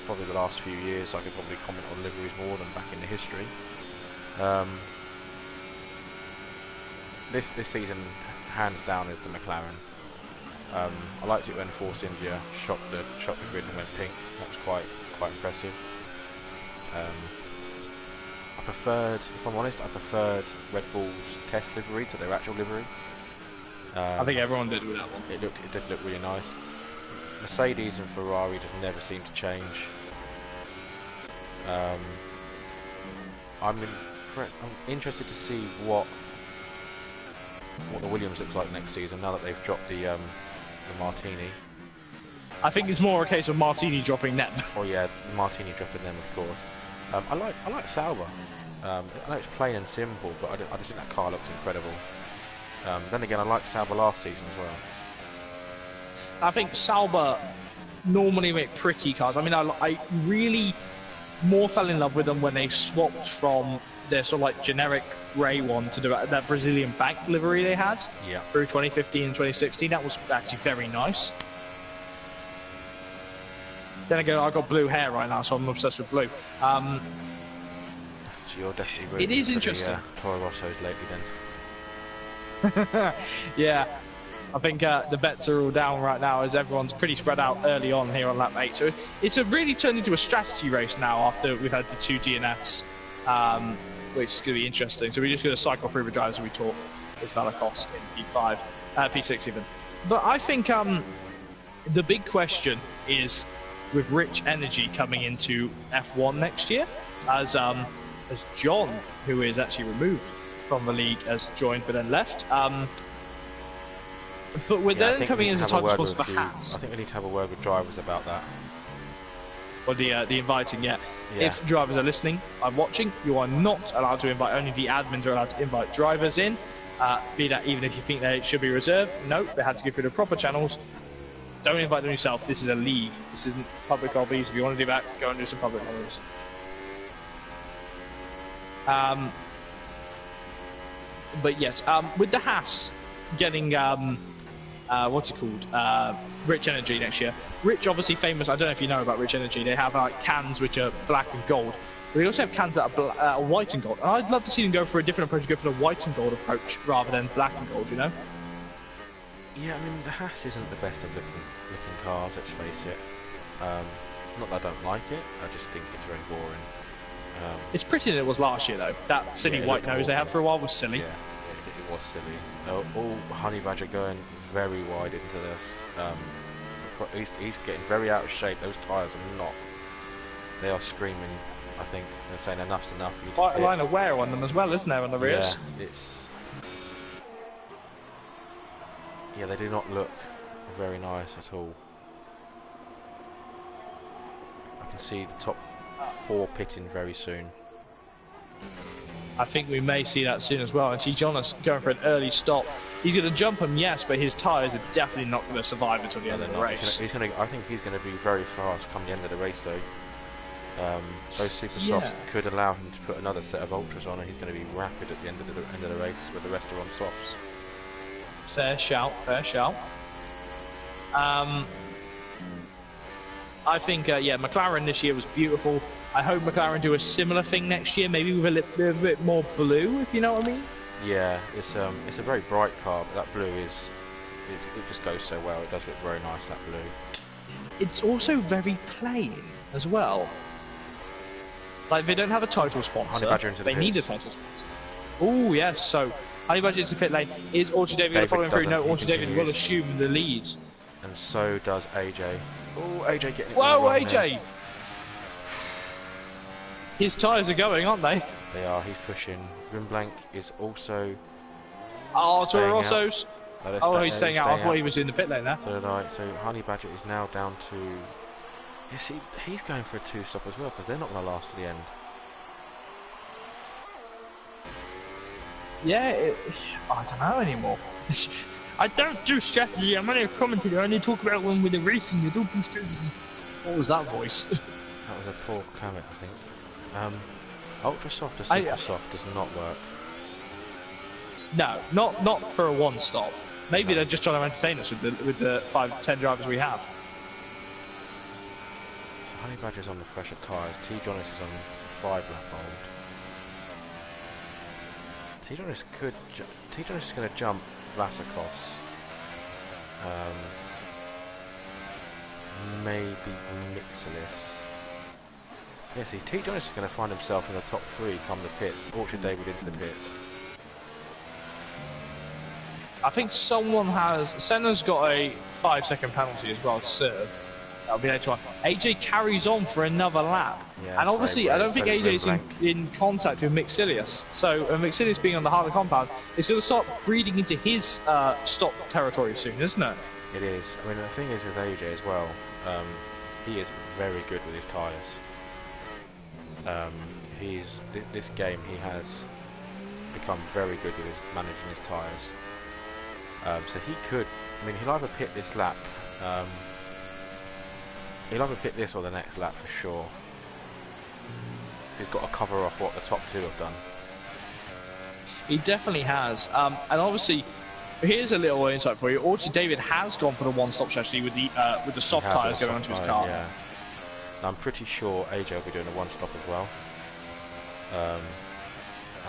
Probably the last few years I could probably comment on liveries more than back in the history. This season, hands down, is the McLaren. I liked it when Force India shot the grid and went pink. That was quite impressive. I preferred, if I'm honest, Red Bull's test livery to their actual livery. I think everyone did with that one. It did look really nice. Mercedes and Ferrari just never seem to change. I'm interested to see what the Williams looks like next season now that they've dropped the Martini. I think it's more a case of Martini dropping them. Oh yeah, Martini dropping them, of course. I like Sauber. I know it's plain and simple, but I just think that car looks incredible. Then again, I liked Sauber last season as well. I think Sauber normally make pretty cars. I mean, I really more fell in love with them when they swapped from their sort of like generic grey one to that Brazilian bank livery they had. Yeah. Through 2015 and 2016, that was actually very nice. Then again, I got blue hair right now, so I'm obsessed with blue. So you're definitely it is interesting. Toro Rossos lately then. Yeah, I think the bets are all down right now as everyone's pretty spread out early on here on lap 8. So it's really turned into a strategy race now after we've had the 2 DNFs, which is going to be interesting. So we're just going to cycle through the drivers we talk with Valacost in P5, P6 even. But I think the big question is with Rich Energy coming into F1 next year, as John, who is actually removed from the league, has joined but then left. But we're then coming into time response for Haas. I think we need to have a word with drivers about that. Well, the inviting, yeah. If drivers are listening and watching, you are not allowed to invite, only the admins are allowed to invite drivers in. Be that even if you think they should be reserved, no, they have to go through the proper channels. Don't invite them yourself. This is a league. This isn't public hobbies. If you want to do that, go and do some public hobbies. But yes, with the Haas getting what's it called? Rich Energy next year. Rich, obviously famous. I don't know if you know about Rich Energy. They have like cans which are black and gold. But they also have cans that are white and gold. And I'd love to see them go for a different approach, go for the white and gold approach rather than black and gold. You know? Yeah, I mean the Haas isn't the best of looking cars. Let's face it. Not that I don't like it. I just think it's very boring. It's prettier than it was last year, though. That silly white nose they had for a while was silly. Yeah, it was silly. All Honey Badger going very wide into this. He's getting very out of shape. Those tyres are not. They are screaming. I think they're saying enough's enough. Quite a line of wear on them as well, isn't there, on the rears? Yeah, yeah, they do not look very nice at all. I can see the top 4 pitting very soon. I think we may see that soon as well. And see Jonas going for an early stop. He's going to jump him, yes, but his tyres are definitely not going to survive until the end of the race. I think he's going to be very fast come the end of the race, though. Those super softs could allow him to put another set of ultras on, and he's going to be rapid at the end of the race, where the rest are on softs. Fair shout, fair shout. I think, yeah, McLaren this year was beautiful. I hope McLaren do a similar thing next year, maybe with a bit more blue, if you know what I mean. Yeah, it's a very bright car, but that blue it just goes so well. It does look very nice, that blue. It's also very plain as well. Like, they don't have a title sponsor. They need a title sponsor. Oh yes, so Honey Badger into the pit lane. Is Austria David going to follow him through? No, Austria David will assume the lead. And so does AJ. Oh, AJ getting it. Whoa, AJ! Now. His tyres are going, aren't they? They are. He's pushing. Rimblank is also. Oh, Toro Rosso's. Oh, he's staying out. I thought he was in the pit lane there. So did I. So Honey Badger is now down to. Yes, he's going for a 2-stop as well, because they're not going to last to the end. Yeah, I don't know anymore. I don't do strategy. I'm only a commentator. I only talk about when we're racing. I don't do strategy. What was that voice? That was a poor comment, I think. Ultra soft or super soft does not work. No, not for a 1-stop. Maybe they're just trying to entertain us with the 5-10 drivers we have. So Honey Badger's on the fresher tyres. T. Jonas is on 5-lap old. T. Jonas is going to jump Vlasakos. Maybe Mixelis. Yeah, see, T. Jonas is going to find himself in the top 3 come the pits. Austria David into the pits. I think someone has. Senna's got a 5-second penalty as well to serve. That'll be later on. AJ carries on for another lap. Yeah, and obviously, I don't think AJ's in contact with Mixilius. So, Mixilius being on the harder compound, it's going to start breeding into his stop territory soon, isn't it? It is. I mean, the thing is with AJ as well, he is very good with his tyres. This game he has become very good with managing his tyres. So he could, I mean, he'll either pit this lap, he'll either pit this or the next lap for sure. He's got to cover off what the top 2 have done. He definitely has, and obviously, here's a little insight for you. Austria David has gone for the 1-stop strategy with the soft tyres going onto his car. Yeah. And I'm pretty sure AJ will be doing a 1-stop as well. And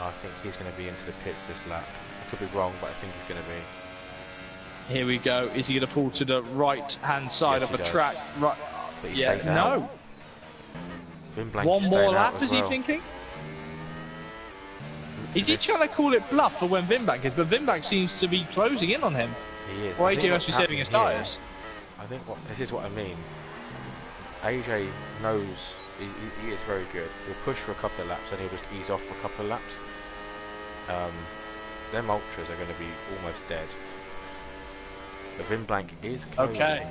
I think he's going to be into the pits this lap. I could be wrong, but I think he's going to be. Here we go. Is he going to pull to the right-hand side of the track? Right. But he stays out. No. One more lap, is he thinking? Is he trying to call it bluff for when Vinbank is? But Vinbank seems to be closing in on him. He is. Or AJ must be saving his tyres. I think this is what I mean. AJ knows he is very good. He'll push for a couple of laps and he'll just ease off for a couple of laps. Them ultras are going to be almost dead. The Vinblank is closing. Okay.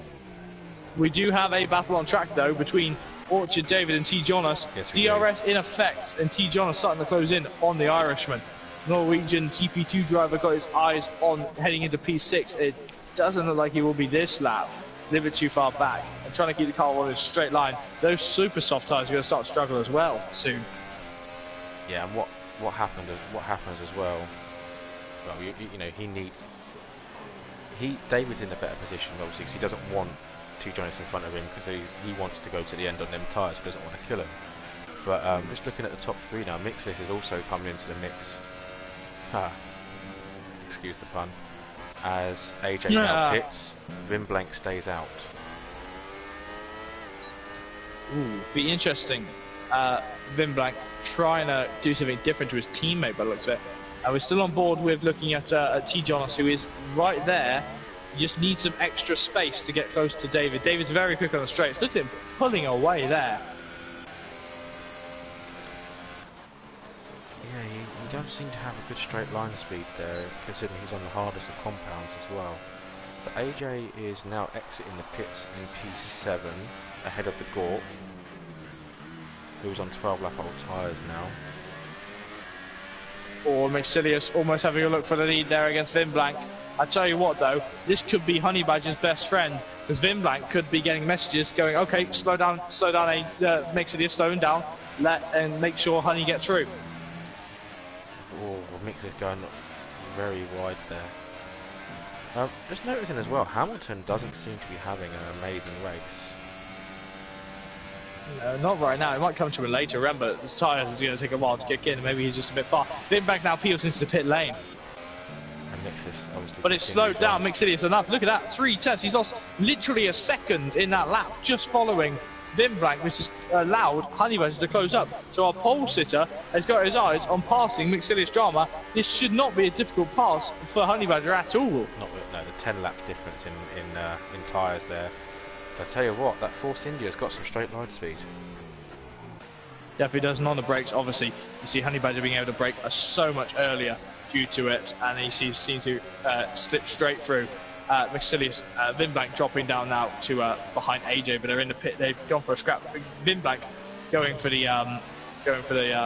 We do have a battle on track though between Austria David and T. Jonas. Yes, DRS in effect, and T. Jonas starting to close in on the Irishman. Norwegian GP2 driver got his eyes on heading into P6. It doesn't look like he will be this lap. A little bit too far back. And trying to keep the car on a straight line. Those super soft tyres are going to start to struggle as well soon. Yeah, and what happens as well? Well, you know, David's in a better position obviously because he doesn't want T. Jonas in front of him because he wants to go to the end on them tyres. He doesn't want to kill him. But just looking at the top 3 now, Mixless is also coming into the mix. Excuse the pun. As AJ now pits, Vinblank stays out. Ooh, be interesting. Vin Blank trying to do something different to his teammate by the looks of it. We're still on board with looking at T. Jonas, who is right there. You just need some extra space to get close to David. David's very quick on the straights. Look at him pulling away there. Yeah, he does seem to have a good straight line speed there, considering he's on the hardest of compounds as well. So AJ is now exiting the pits in P7, ahead of the Gort, who's on 12 lap old tyres now. Or Maxilius almost having a look for the lead there against Vin Blank. I tell you what though, this could be Honey Badger's best friend, because Vin Blank could be getting messages going, okay, slow down, Maxilius, slowing down, and make sure Honey gets through. Oh, Maxilius going very wide there. Just noticing as well, Hamilton doesn't seem to be having an amazing race. No, not right now. It might come to it later. Remember, his tyres is going to take a while to kick in. Maybe he's just a bit far. Vin Blank now peels into the pit lane. And Mixis obviously. But it's slowed down Maxilius enough. Look at that, 3 tenths. He's lost literally a second in that lap, just following Vin Blank, which has allowed Honey Badger to close up. So our pole sitter has got his eyes on passing Maxilius Drama. This should not be a difficult pass for Honey Badger at all. Not with, no, the 10 lap difference in tyres there. I tell you what, that Force India's got some straight line speed. Definitely does, and on the brakes, obviously, you see Honey Badger being able to brake so much earlier due to it, and he seems to slip straight through. Maxilius, Vin Blank dropping down now to behind AJ, but they're in the pit. They've gone for a scrap. Vin Blank going for the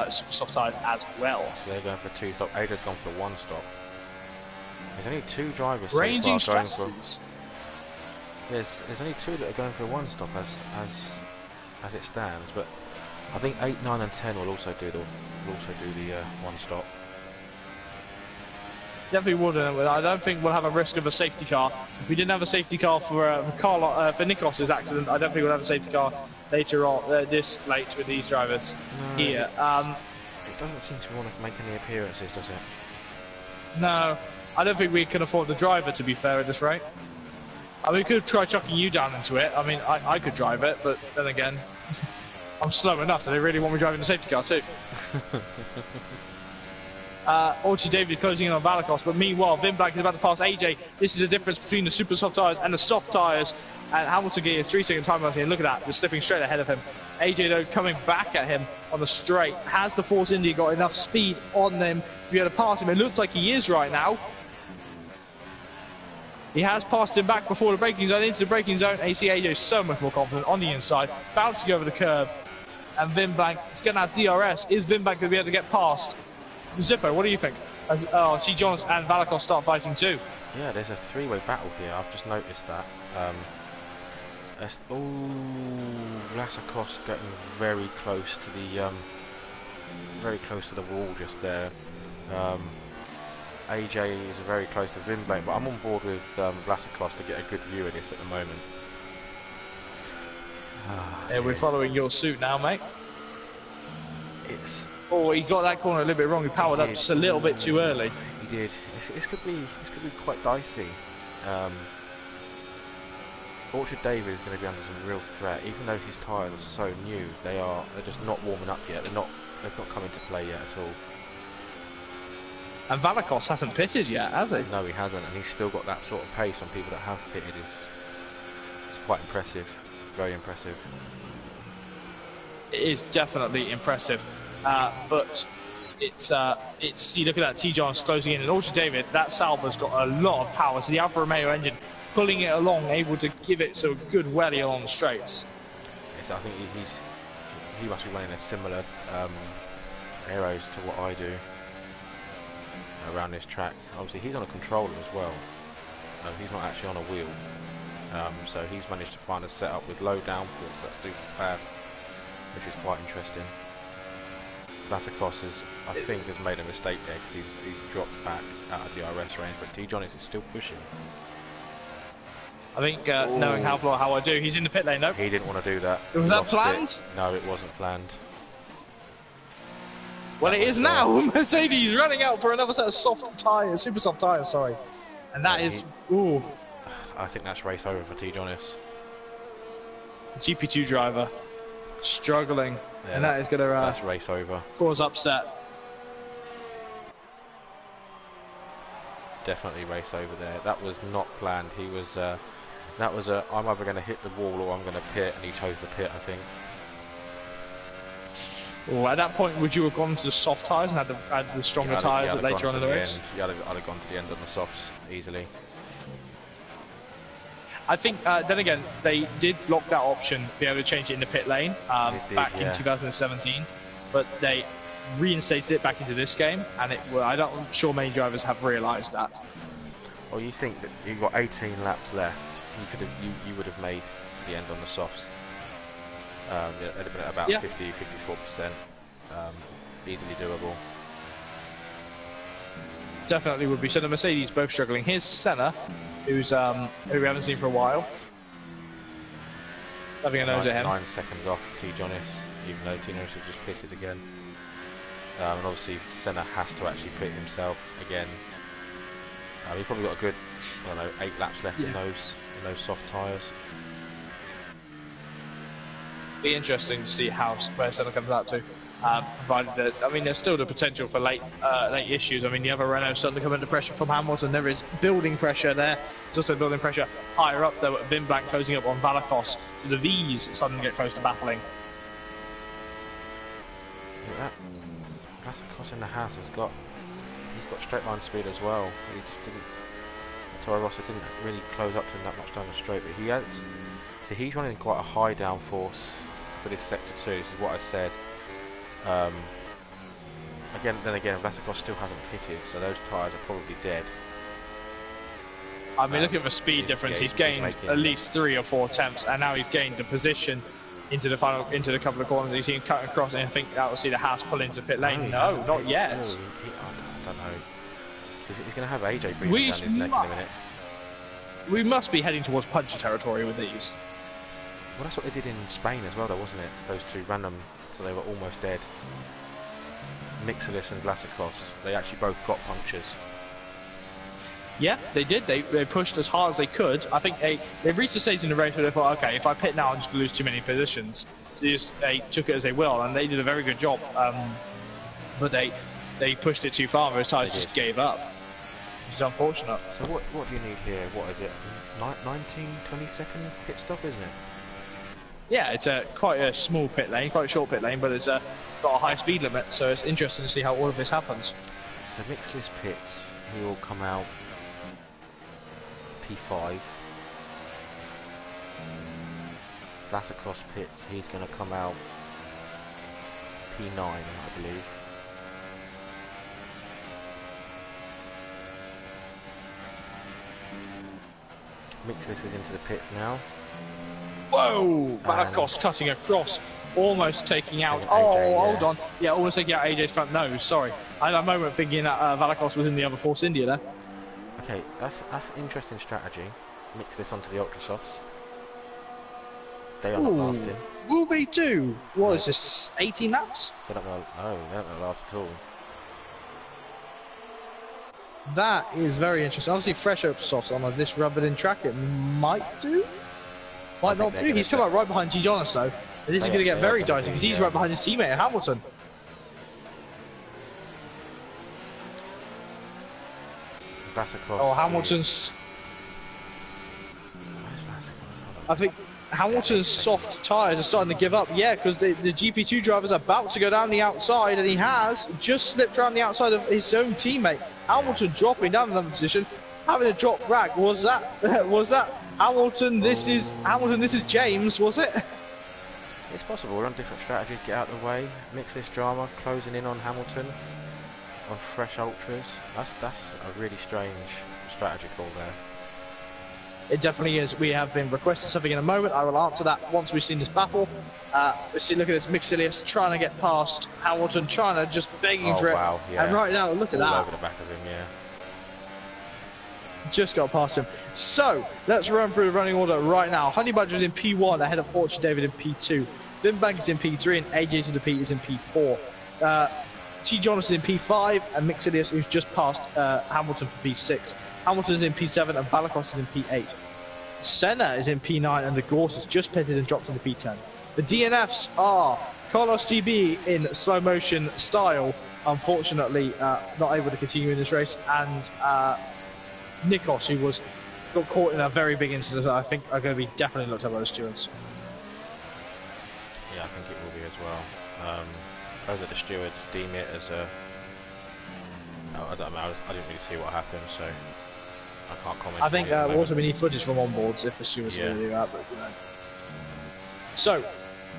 super soft tyres as well. So they're going for 2 stop. AJ's gone for 1 stop. There's only 2 drivers ranging so far going strategies. for. There's only 2 that are going for 1 stop as it stands, but I think 8, 9, and 10 will also do the 1 stop. Definitely wouldn't. I don't think we'll have a risk of a safety car. If we didn't have a safety car for Nikos's accident, I don't think we'll have a safety car later on this late with these drivers here. It doesn't seem to want to make any appearances, does it? No, I don't think we can afford the driver, to be fair, at this rate. I mean, we could try chucking you down into it. I mean, I could drive it, but then again, I'm slow enough that they really want me driving the safety car too. Orchard David closing in on Valakos, but meanwhile, Vin Blank is about to pass AJ. This is the difference between the super soft tyres and the soft tyres. And Hamilton getting a 3-second time penalty, and look at that, they're slipping straight ahead of him. AJ though coming back at him on the straight. Has the Force India got enough speed on them to be able to pass him? It looks like he is right now. He has passed him back before the braking zone, into the braking zone. And you see AJ so much more confident on the inside, bouncing over the curb. And Vin Blank is going to have DRS. Is Vin Blank going to be able to get past? Zippo, what do you think? See Jonas and Valakos start fighting too. Yeah, there's a 3-way battle here. I've just noticed that. Vlasakos getting very close to the wall just there. AJ is very close to Vin Blank, but I'm on board with Vlasakos to get a good view of this at the moment. Yeah, we're following your suit now, mate. It's. Oh, he got that corner a little bit wrong. He powered up just a little bit too early. He did. This could be quite dicey. Orchard David is going to be under some real threat, even though his tyres are so new. They're just not warming up yet. They've not come into play yet at all. And Valakos hasn't pitted yet, has he? No, he hasn't, and he's still got that sort of pace on people that have pitted. It's quite impressive, very impressive. It is definitely impressive, but it's you look at that T. John's closing in, and Orchard David, that Salva's got a lot of power. So the Alfa Romeo engine pulling it along, able to give it so good welly along the straights. Yes, I think he must be running a similar aeros to what I do around this track. Obviously he's on a controller as well. He's not actually on a wheel, so he's managed to find a setup with low downforce that suits the pad, which is quite interesting. Vlasakos I think has made a mistake there because he's dropped back out of the DRS range, but T. Jonas is still pushing. I think knowing how I do, he's in the pit lane though. He didn't want to do that. Was that planned? No, it wasn't planned. Well, it is now. Mercedes running out for another set of soft tyres, super soft tyres, sorry. And that is, ooh. I think that's race over for T. Jonas. GP2 driver, struggling. Yeah, and that is going to that's race over. cause upset. Definitely race over there. That was not planned. He was. That was a. I'm either going to hit the wall or I'm going to pit, and he chose the pit, I think. Ooh, at that point, would you have gone to the soft tyres and had the stronger tyres later on in the race? I'd have gone to the end on the softs easily. I think, then again, they did block that option, be able to change it in the pit lane back in 2017, but they reinstated it back into this game, and I'm sure many drivers have realised that. Well, you think that you've got 18 laps left, you would have made to the end on the softs. It'd have been at about 50–54%, easily doable. Definitely would be. So the Mercedes both struggling. Here's Senna, who we haven't seen for a while. Having a nose at him. 9 seconds off T. Jonas, even though T. Jonas has just pitted again. And obviously Senna has to actually pit himself again. He's probably got a good, I don't know, 8 laps left in those soft tyres. Be interesting to see where Senna comes out to. Provided that, I mean, there's still the potential for late issues. I mean, you have a Renault starting to come under pressure from Hamilton. There is building pressure there. There's also building pressure higher up though at Vinblank closing up on Valakos. So the V's suddenly get close to battling. That Valakos in the house he's got straight line speed as well. He just didn't. Toro Rosso didn't really close up to him that much down the straight, but he has. So he's running quite a high downforce for this sector 2. This is what I said. Then again, Valakos still hasn't pitted, so those tyres are probably dead. I mean, look at the speed difference. He's gained at least 3 or 4 attempts, and now he's gained the position into the couple of corners. He's seen cut across, and I think that will see the Haas pull into pit lane. No, not yet. I don't know. He's going to have AJ breathing down his neck in a minute. We must be heading towards puncher territory with these. Well, that's what they did in Spain as well, though, wasn't it? Those two random, so they were almost dead. Mixelis and Vlasikos, they actually both got punctures. Yeah, they did. They pushed as hard as they could. I think they reached a stage in the race where they thought, okay, if I pit now, I'm just going to lose too many positions. So they took it as they will, and they did a very good job. But they pushed it too far, and those tyres just gave up. Which is unfortunate. So what do you need here? What is it? 20-second pit stop, isn't it? Yeah, it's quite a small pit lane, quite a short pit lane, but it's got a high speed limit, so it's interesting to see how all of this happens. So Mixelis pits, he will come out P5. Vlasikos pits, he's going to come out P9, I believe. Mixelis is into the pits now. Whoa! Valakos cutting across, almost taking out. Hold on. Yeah, almost taking out AJ's front nose. Sorry, I had a moment thinking that Valakos was in the other Force India there. Okay, that's an interesting strategy. Mix this onto the Ultra Softs. They are not lasting. Will they do? What is this? 18 laps? They don't know. No, they don't last at all. That is very interesting. Obviously, fresh Ultra Softs on this rubbered-in track, it might do. Might not do. He's come out right behind G. Jonas though. And this is going to get very dicey because he's right behind his teammate Hamilton. Oh, Hamilton's. I think Hamilton's soft tyres are starting to give up. Yeah, because the GP2 driver's about to go down the outside, and he has just slipped around the outside of his own teammate. Hamilton dropping down another position, having a drop rack. Was that Hamilton? This is Hamilton. This is James. Was it? It's possible. We're on different strategies. Get out of the way. Mix this drama. Closing in on Hamilton. On fresh ultras. That's a really strange strategy call there. It definitely is. We have been requesting something in a moment. I will answer that once we've seen this battle. Let's see. Look at this. Mixelis trying to get past Hamilton, trying to just begging for it. Wow, yeah. And right now, look at that. All over the back of him, yeah. Just got past him. So let's run through the running order right now. Honey Badger is in P1 ahead of Orchard David in P2. Vinbank is in P3 and AJ to the P is in P4. T. Jonas is in P5 and Mixelis, who's just passed Hamilton for P6. Hamilton is in P7 and Valakos is in P8. Senna is in P9 and the Gorse has just pitted and dropped into P10. The DNFs are Carlos GB in slow motion style, unfortunately, not able to continue in this race, and Nikos, who got caught in a very big incident, I think are going to be definitely looked at by the stewards. Yeah, I think it will be as well. Whether the stewards deem it as a... I don't know, I didn't really see what happened, so I can't comment. I think also we need footage from onboards if the stewards are going to do that, but you know. So,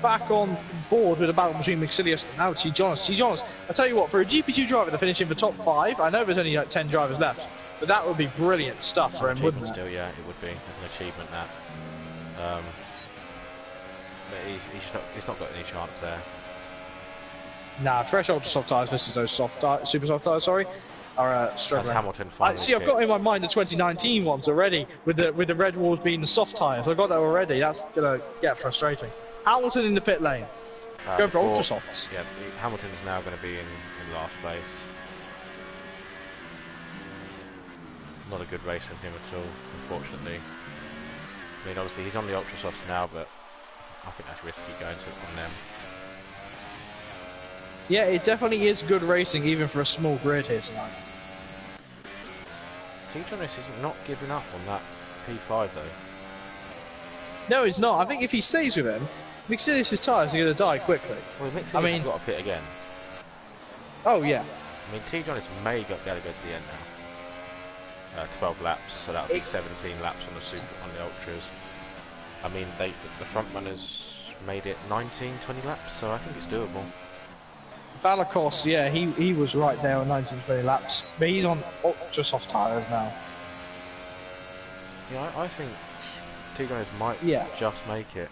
back on board with a battle between Maxilius and now T. Jonas. T. Jonas, I tell you what, for a GP2 driver to finish in the top 5, I know there's only like 10 drivers left, but that would be brilliant stuff for him, wouldn't it? Still, yeah, it would be. It's an achievement, that. But he's not got any chance there. Nah, fresh ultra soft tyres versus those super soft tyres, sorry, are struggling. Hamilton See, I've got in my mind the 2019 ones already, with the red walls being the soft tyres. I've got that already. That's gonna get frustrating. Hamilton in the pit lane. Go for ultra softs. Yeah, Hamilton's now going to be in last place. Not a good race from him at all, unfortunately. I mean, obviously he's on the ultra softs now, but I think that's risky going on them. Yeah, it definitely is good racing, even for a small grid here tonight. T-Jonas is not giving up on that P5 though. No, he's not. I think if he stays with him, Maxilius' tyres are going to die quickly. Well, Maxilius got to pit again. Oh, yeah. I mean, T-Jonas may be able to go to the end now. 12 laps, so that would be 17 laps on the ultras. I mean, the front runners made it 19, 20 laps, so I think it's doable. Valakos, yeah, he was right there on 19, 20 laps, but he's on ultra soft tyres now. Yeah, I think T-Jonas might just make it.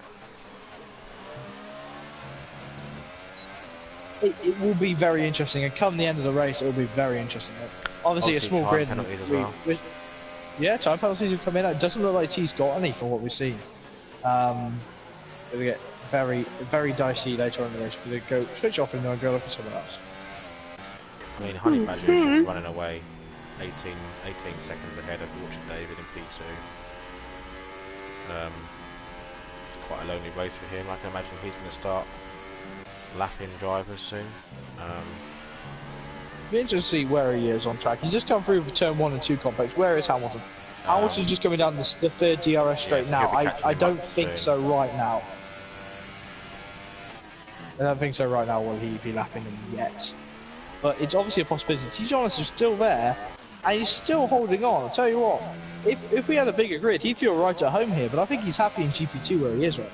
It will be very interesting, and come the end of the race, it will be very interesting. Obviously a small grid. Penalties as well. Yeah, time penalties will come in. It doesn't look like he's got any from what we've seen. It'll get very, very dicey later on in the race. We're going to go switch off and then go look at someone else. I mean, Honey Badger is running away 18 seconds ahead of Orchard David in P2. It's quite a lonely race for him. I can imagine he's going to start lapping drivers soon. Be interesting to see where he is on track. He's just come through for turn 1 and 2 complex. Where is Hamilton? Hamilton's just coming down the third DRS straight now. I don't think so right now. I don't think so right now will he be lapping him yet. But it's obviously a possibility. T-Jonas is still there, and he's still holding on. I'll tell you what, if we had a bigger grid, he'd feel right at home here, but I think he's happy in GP2 where he is right now.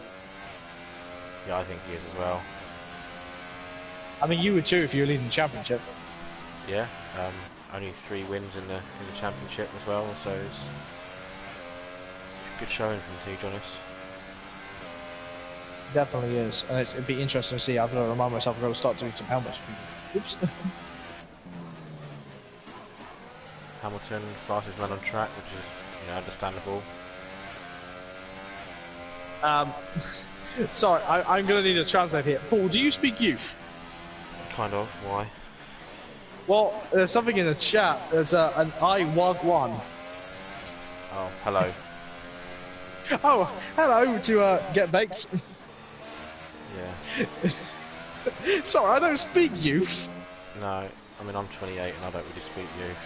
Yeah, I think he is as well. I mean, you would too if you were leading the championship. Yeah, only 3 wins in the championship as well, so it's a good showing from T-Jonas. Definitely is, and it'd be interesting to see. I've got to remind myself I've got to start doing some helmets. Oops. Hamilton, fastest man on track, which is, understandable. Sorry, I'm going to need a translate here. Paul, do you speak youth? Kind of. Why? Well, there's something in the chat. There's an I-Wag-1. Oh, hello. Oh, hello to Get Baked. Yeah. Sorry, I don't speak youth. No, I mean I'm 28 and I don't really speak youth.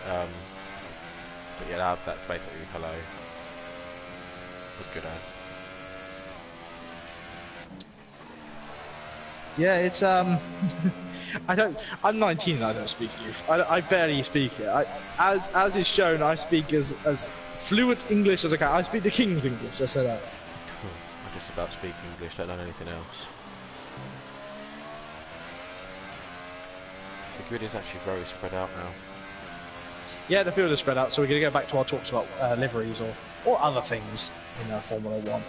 But yeah, that's basically hello. As good as. Yeah, it's I'm 19 and I don't speak youth. I barely speak it. As is shown, I speak as fluent English as I can. I speak the King's English, I say that. I just about speak English, don't know anything else. The grid is actually very spread out now. Yeah, the field is spread out, so we're going to go back to our talks about liveries or other things in Formula 1.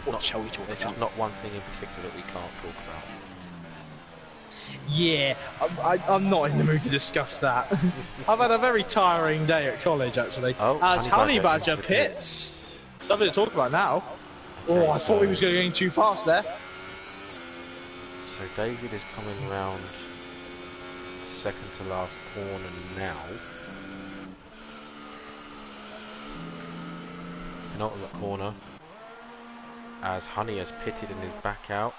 What shall we talk about? There's not one thing in particular that we can't talk about. Yeah, I'm not in the mood to discuss that. I've had a very tiring day at college, actually. Oh, as Honey Badger pits. Nothing to talk about now. Oh, I thought he was going too fast there. So David is coming round second to last corner now. Penultimate corner. As Honey has pitted and is back out.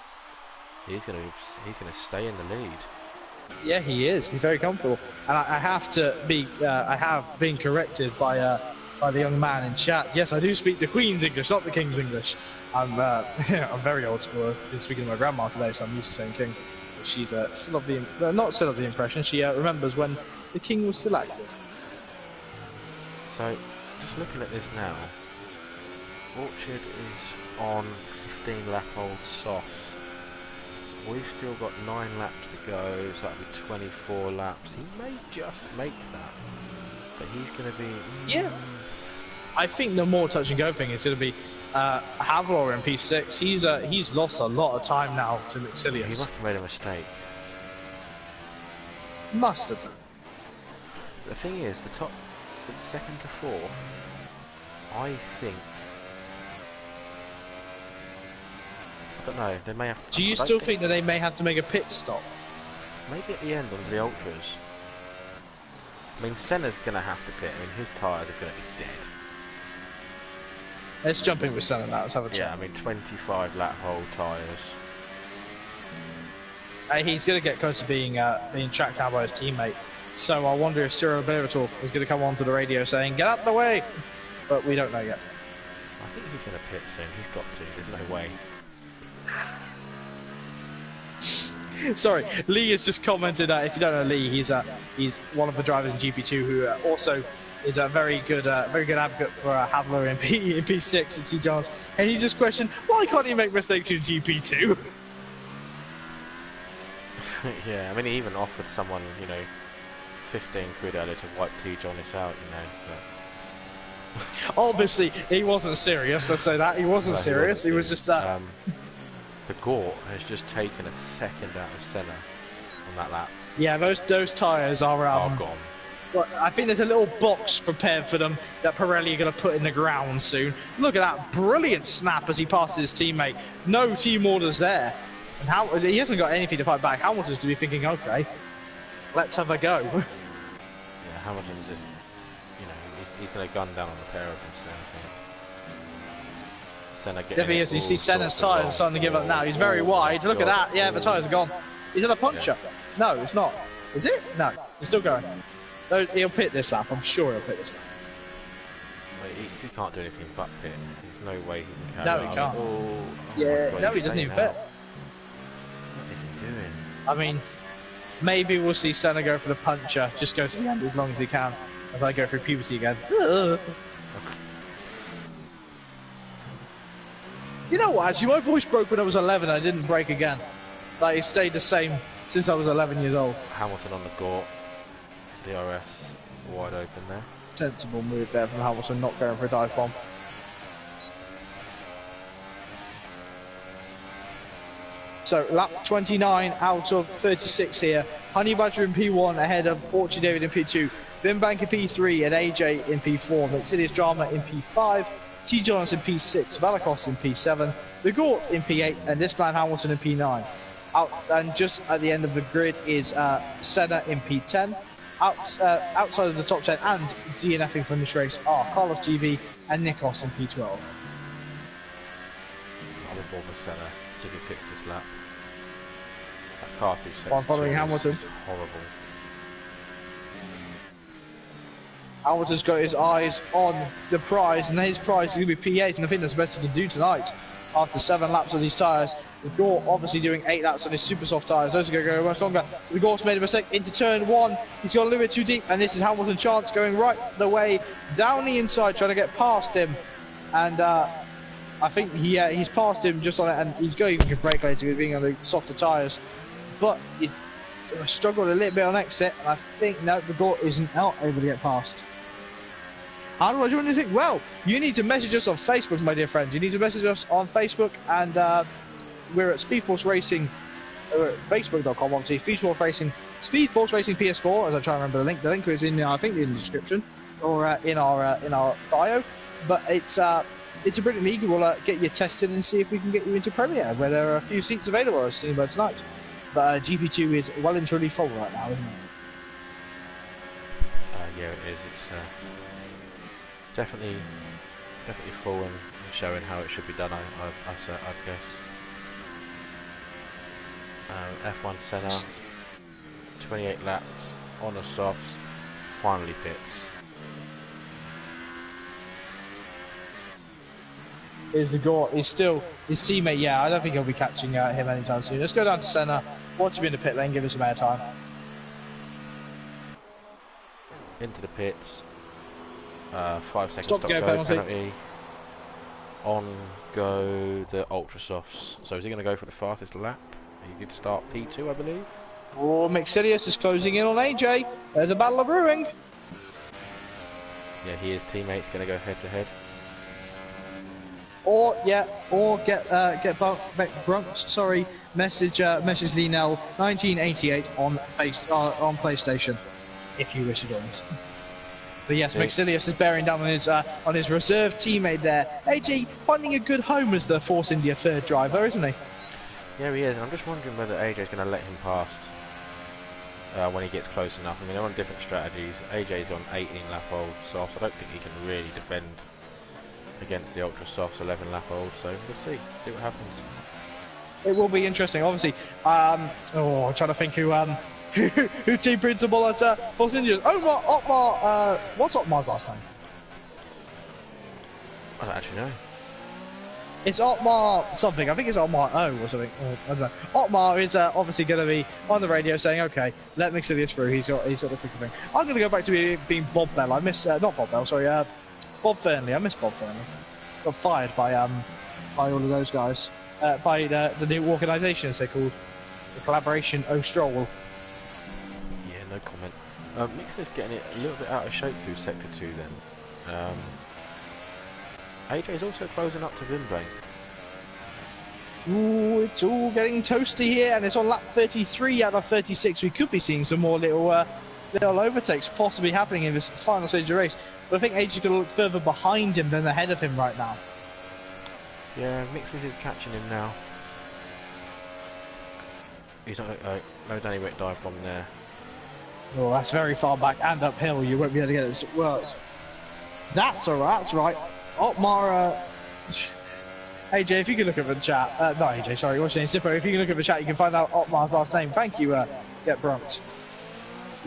He's gonna stay in the lead. Yeah, he is. He's very comfortable, and I have to be. I have been corrected by the young man in chat. Yes, I do speak the Queen's English, not the King's English. I'm I'm very old school. I've been speaking to my grandma today, so I'm used to saying King. She's still of the not still of the impression. She remembers when the King was still active. So, just looking at this now, Orchard is on 15-lap-old softs. We've still got 9 laps to go, so that'll be 24 laps. He may just make that, but he's going to be... Yeah. I think the more touch and go thing is going to be Havlor in P6. He's lost a lot of time now to Luxilius. He must have made a mistake. Must have done. The thing is, the second to fourth, I think... I don't know, they may have... Do you still think that they may have to make a pit stop? Maybe at the end under the Ultras. I mean, Senna's going to have to pit. I mean, his tyres are going to be dead. Let's jump in with Senna now. Let's have a chat. Yeah, I mean, 25 lap hole tyres. He's going to get close to being tracked down by his teammate. So I wonder if Cyril Berital is going to come onto the radio saying, "Get out the way!" But we don't know yet. I think he's going to pit soon. He's got to. There's no way. Sorry, Lee has just commented. If you don't know Lee, he's one of the drivers in GP2 who also is a very good advocate for Havler in P6 at T Johns. And he just questioned, why can't he make mistakes in GP2? Yeah, I mean, he even offered someone, 15 quid earlier to wipe T John's out, But... Obviously, he wasn't serious. Let's say that he wasn't serious. He was just. The Gort has just taken a second out of Senna on that lap. Yeah, those tyres are gone. Well, I think there's a little box prepared for them that Pirelli are going to put in the ground soon. Look at that brilliant snap as he passes his teammate. No team orders there. And he hasn't got anything to fight back. Hamilton's to be thinking, okay, let's have a go. Yeah, Hamilton's just, he's going to gun down on the pair of them. There he is. You see Senna's tyres are starting to give up now. He's very wide. Look at that. Yeah, the tyres are gone. He's in a puncher. Yeah. No, it's not. Is it? No, he's still going. No, he'll pit this lap. I'm sure he'll pit this lap. Wait, he can't do anything but pit. There's no way he can No, carry he can't. Yeah, God, no, he doesn't even pit. What is he doing? I mean, maybe we'll see Senna go for the puncher. Just go to the end as long as he can. As I go through puberty again. You know what, actually, my voice broke when I was 11, I didn't break again. Like, it stayed the same since I was 11 years old. Hamilton on the Gort. DRS wide open there. Sensible move there from Hamilton, not going for a dive bomb. So, lap 29 out of 36 here. Honey Badger in P1 ahead of Orchard David in P2. Bimbank in P3 and AJ in P4. Luxilius Drama in P5. T. Jonas in P6, Valakos in P7, the Gort in P8, and this time Hamilton in P9. And just at the end of the grid is Senna in P10. Outside of the top 10 and DNFing from this race are Carlos GB and Nikos in P12. I'm aboard with Senna to be fixed this lap. That car through second following Hamilton. Is horrible. Hamilton's got his eyes on the prize, and his prize is going to be P8, and I think that's the best he can do tonight. After 7 laps on these tyres, the Gort obviously doing 8 laps on his super soft tyres. Those are going to go much longer. The Gort's made a mistake into turn 1. He's got a little bit too deep, and this is Hamilton's chance going right the way down the inside, trying to get past him. And I think he's passed him just on it, and he's going to brake later with being on the softer tyres. But he's struggled a little bit on exit, and I think no, the Gort isn't able to get past. How do I join anything? Well, you need to message us on Facebook, my dear friends. You need to message us on Facebook, and we're at Speedforce Racing, Facebook.com, obviously. Speedforce Racing PS4, as I try to remember the link. The link is in, I think, in the description or in our bio. But it's a brilliant league. We'll get you tested and see if we can get you into Premier, where there are a few seats available, as seen by tonight. But GP2 is well and truly full right now, isn't it? Yeah, it is. It's definitely full and showing how it should be done. I guess. F1 Senna, 28 laps on the softs, finally pits. Is the gore? He's still his teammate. Yeah, I don't think he'll be catching him anytime soon. Let's go down to Senna. Watch him in the pit lane. Give us some airtime. Into the pits. 5 seconds Stop go penalty. On go the ultra softs. So is he going to go for the fastest lap? He did start P2, I believe. Oh, Mixilius is closing in on AJ. There's a battle of brewing. Yeah, his teammate's going to go head to head. Or get Brunks. Sorry, message Linel 1988 on PlayStation, if you wish to get this. But yes, Mixilius is bearing down on his reserve teammate there. AJ finding a good home as the Force India third driver, isn't he? Yeah, he is. And I'm just wondering whether AJ's going to let him past when he gets close enough. I mean, they're on different strategies. AJ's on 18 lap old softs. I don't think he can really defend against the ultra softs 11 lap old, so we'll see what happens. It will be interesting, obviously. I'm trying to think who team principal at Force India. Otmar, what's Otmar's last name? I don't actually know. It's Otmar something. I think it's Otmar O or something. I don't know. Otmar is obviously going to be on the radio saying, "Okay, let Mixilius through. He's got the quicker thing." I'm going to go back to being Bob Bell. I miss not Bob Bell. Sorry, Bob Fernley. I miss Bob Fernley. Got fired by all of those guys. By the new organisation, as they're called, the Collaboration O'Stroll. Yeah, no comment. Mixer's getting it a little bit out of shape through Sector 2 then. AJ's also closing up to Vimblank. Ooh, it's all getting toasty here, and it's on lap 33 out of 36. We could be seeing some more little overtakes possibly happening in this final stage of the race. But I think AJ's going to look further behind him than ahead of him right now. Yeah, Mixers is catching him now. He's not no Danny Rick dive bomb there. Oh, that's very far back and uphill. You won't be able to get it. Well, that's alright. That's right. Otmar, AJ, if you can look at the chat. Not AJ, sorry. What's your name? Zippo. If you can look at the chat, you can find out Otmar's last name. Thank you, Get Brunt.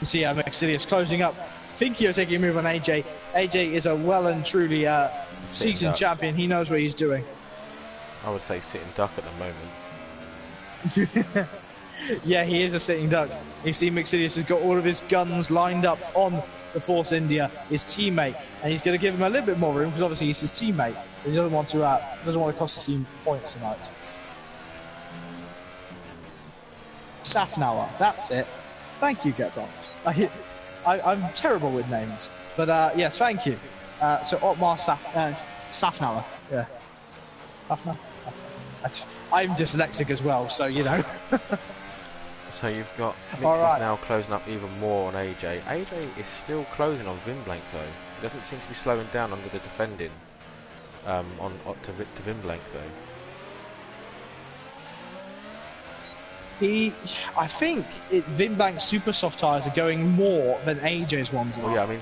You see Mixilius closing up. Think you're taking a move on AJ. AJ is a well and truly seasoned champion. He knows what he's doing. I would say sitting duck at the moment. Yeah, he is a sitting duck. You see Mixilius has got all of his guns lined up on the Force India, his teammate, and he's going to give him a little bit more room because obviously he's his teammate. He doesn't want to cost the team points tonight. Safnauer, that's it. Thank you, Get Box. I'm terrible with names, but yes, thank you. So Otmar Safnauer, yeah. Safnauer. I'm dyslexic as well, so you know. So you've got Mixers now closing up even more on AJ. AJ is still closing on Vimblank though. He doesn't seem to be slowing down under the defending to Vimblank though. I think Vimblank's super soft tyres are going more than AJ's ones are. Oh yeah, I mean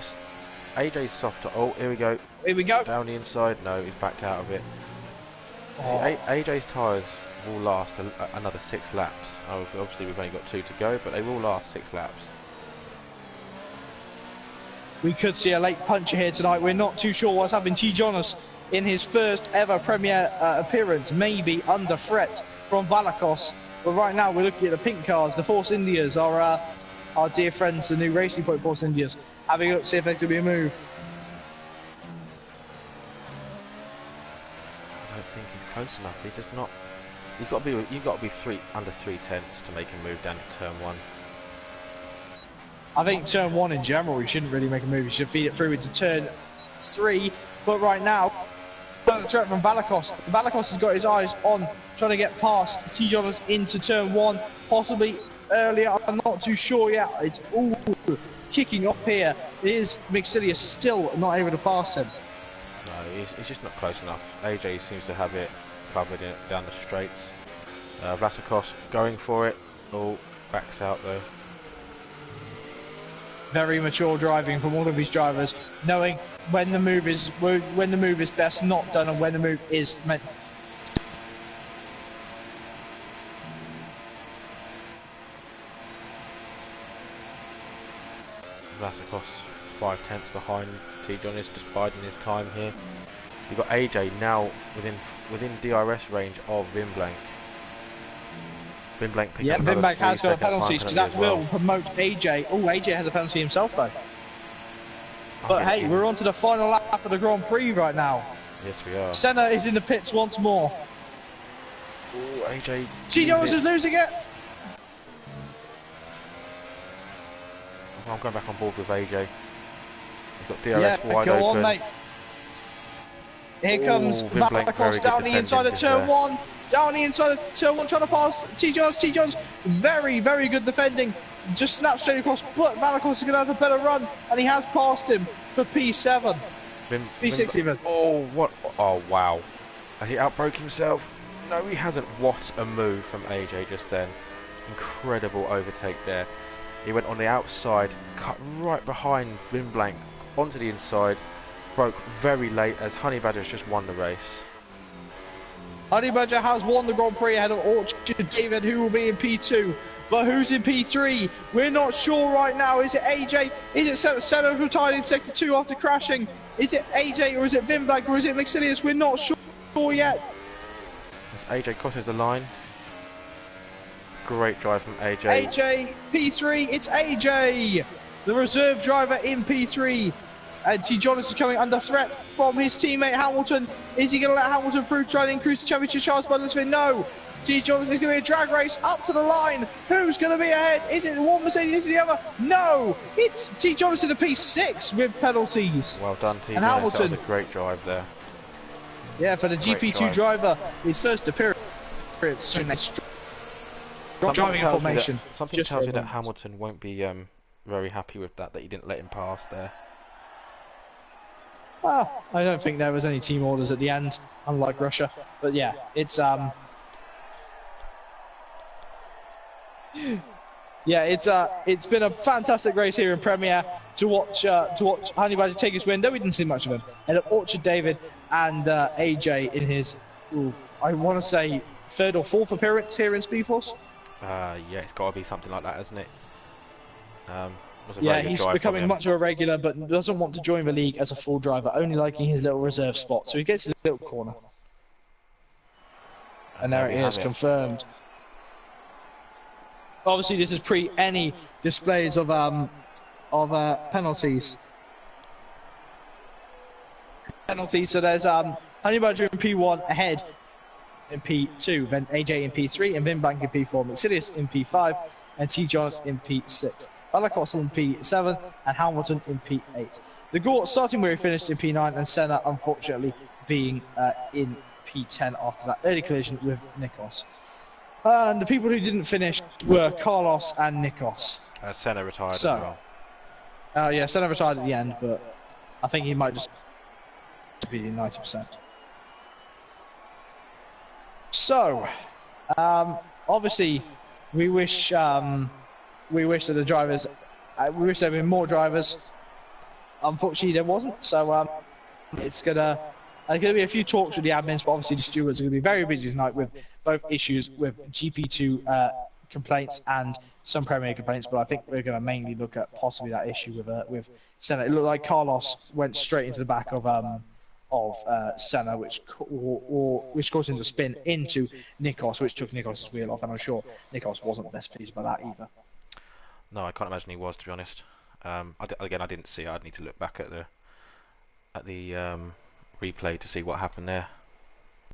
AJ's soft. Oh, here we go. Here we go. Down the inside. No, he's backed out of it. Oh. See, AJ's tyres will last another 6 laps. Obviously we've only got 2 to go, but they will last 6 laps. We could see a late puncher here tonight. We're not too sure what's happened. T. Jonas, in his first ever Premier appearance, maybe under threat from Valakos. But right now we're looking at the pink cars. The Force Indias are our dear friends, the new Racing Point Force Indias, having a look to see if there could be a move. I don't think he's close enough. He's just not. You've got to be under 3/10 to make a move down to turn 1. I think turn 1 in general, you shouldn't really make a move. You should feed it through into turn 3. But right now, the threat from Valakos. Valakos has got his eyes on trying to get past T. Jonas into turn 1, possibly earlier. I'm not too sure yet. It's all kicking off here. Is Mixilius still not able to pass him? No, he's just not close enough. AJ seems to have it covered down the straights. Vlasakos going for it. Oh, backs out though. Very mature driving from all of these drivers, knowing when the move is best not done and when the move is meant. Vlasakos 5/10 behind T. Jonas, just biding his time here. You've got AJ now within DRS range of Vimblank. Vimblank picking up another Vimblank 3 has got a second penalty, so that as well. will promote AJ. Oh, AJ has a penalty himself though. But hey, we're on to the final lap of the Grand Prix right now. Yes, we are. Senna is in the pits once more. Oh, AJ. T. Jonas is losing it. I'm going back on board with AJ. He's got DRS wide go open. on, mate. Here comes Vimblank, Vlasakos down the inside of turn 1. Down the inside of turn 1, trying to pass T. Jonas. T. Jonas, very, very good defending. Just snapped straight across, but Vlasakos is going to have a better run, and he has passed him for P7. P6 even. Oh, what? Oh, wow. Has he outbroke himself? No, he hasn't. What a move from AJ just then. Incredible overtake there. He went on the outside, cut right behind Vimblank, onto the inside, broke very late as Honey Badger's just won the race. Honey Badger has won the Grand Prix ahead of Orchard David, who will be in P2. But who's in P3? We're not sure right now. Is it AJ? Is it Senna retired in Sector 2 after crashing? Is it AJ or is it Vimblank or is it Maxilius? We're not sure yet. As AJ crosses the line. Great drive from AJ. AJ, P3, it's AJ! The reserve driver in P3. And T. Jonas is coming under threat from his teammate Hamilton. Is he going to let Hamilton through, try to increase the championship chance by the looks of it? No! T. Jonas is going to be a drag race up to the line. Who's going to be ahead? Is it one Mercedes? Is it the other? No! It's T. Jonas in the P6 with penalties. Well done, T. And Jonas. Hamilton. That was a great drive there. Yeah, for the GP2 driver, his first appearance. Driving information. Something tells me that Hamilton won't be very happy with that you didn't let him pass there. Well, I don't think there was any team orders at the end, unlike Russia. But yeah, it's it's been a fantastic race here in Premier to watch Honey Badger take his win. Though we didn't see much of him. And Orchard David and AJ in his, I want to say, 3rd or 4th appearance here in Speedforce. Yeah, it's got to be something like that, hasn't it? Yeah, he's becoming much of a regular, but doesn't want to join the league as a full driver, only liking his little reserve spot. So he gets his little corner. And there it is, confirmed. Obviously, this is pre any displays of penalties. So there's Honey Badger in P1 ahead in P2, then AJ in P3, and Vimblank in P4, Maxilius in P5, and T. Jonas in P6. Vlasakos in P7, and Hamilton in P8. The Gort starting where he finished in P9, and Senna unfortunately being in P10 after that early collision with Nikos. And the people who didn't finish were Carlos and Nikos. Senna retired as well. Yeah, Senna retired at the end, but I think he might just be 90%. So, obviously, we wish that the drivers, we wish there had been more drivers. Unfortunately, there wasn't. So, it's gonna be a few talks with the admins, but obviously the stewards are gonna be very busy tonight with both issues with GP2 complaints and some Premier complaints. But I think we're gonna mainly look at possibly that issue with Senna. It looked like Carlos went straight into the back of Senna, which caused him to spin into Nikos, which took Nikos' wheel off, and I'm sure Nikos wasn't best pleased by that either. No, I can't imagine he was, to be honest. Again, I didn't see it. I'd need to look back at the replay to see what happened there.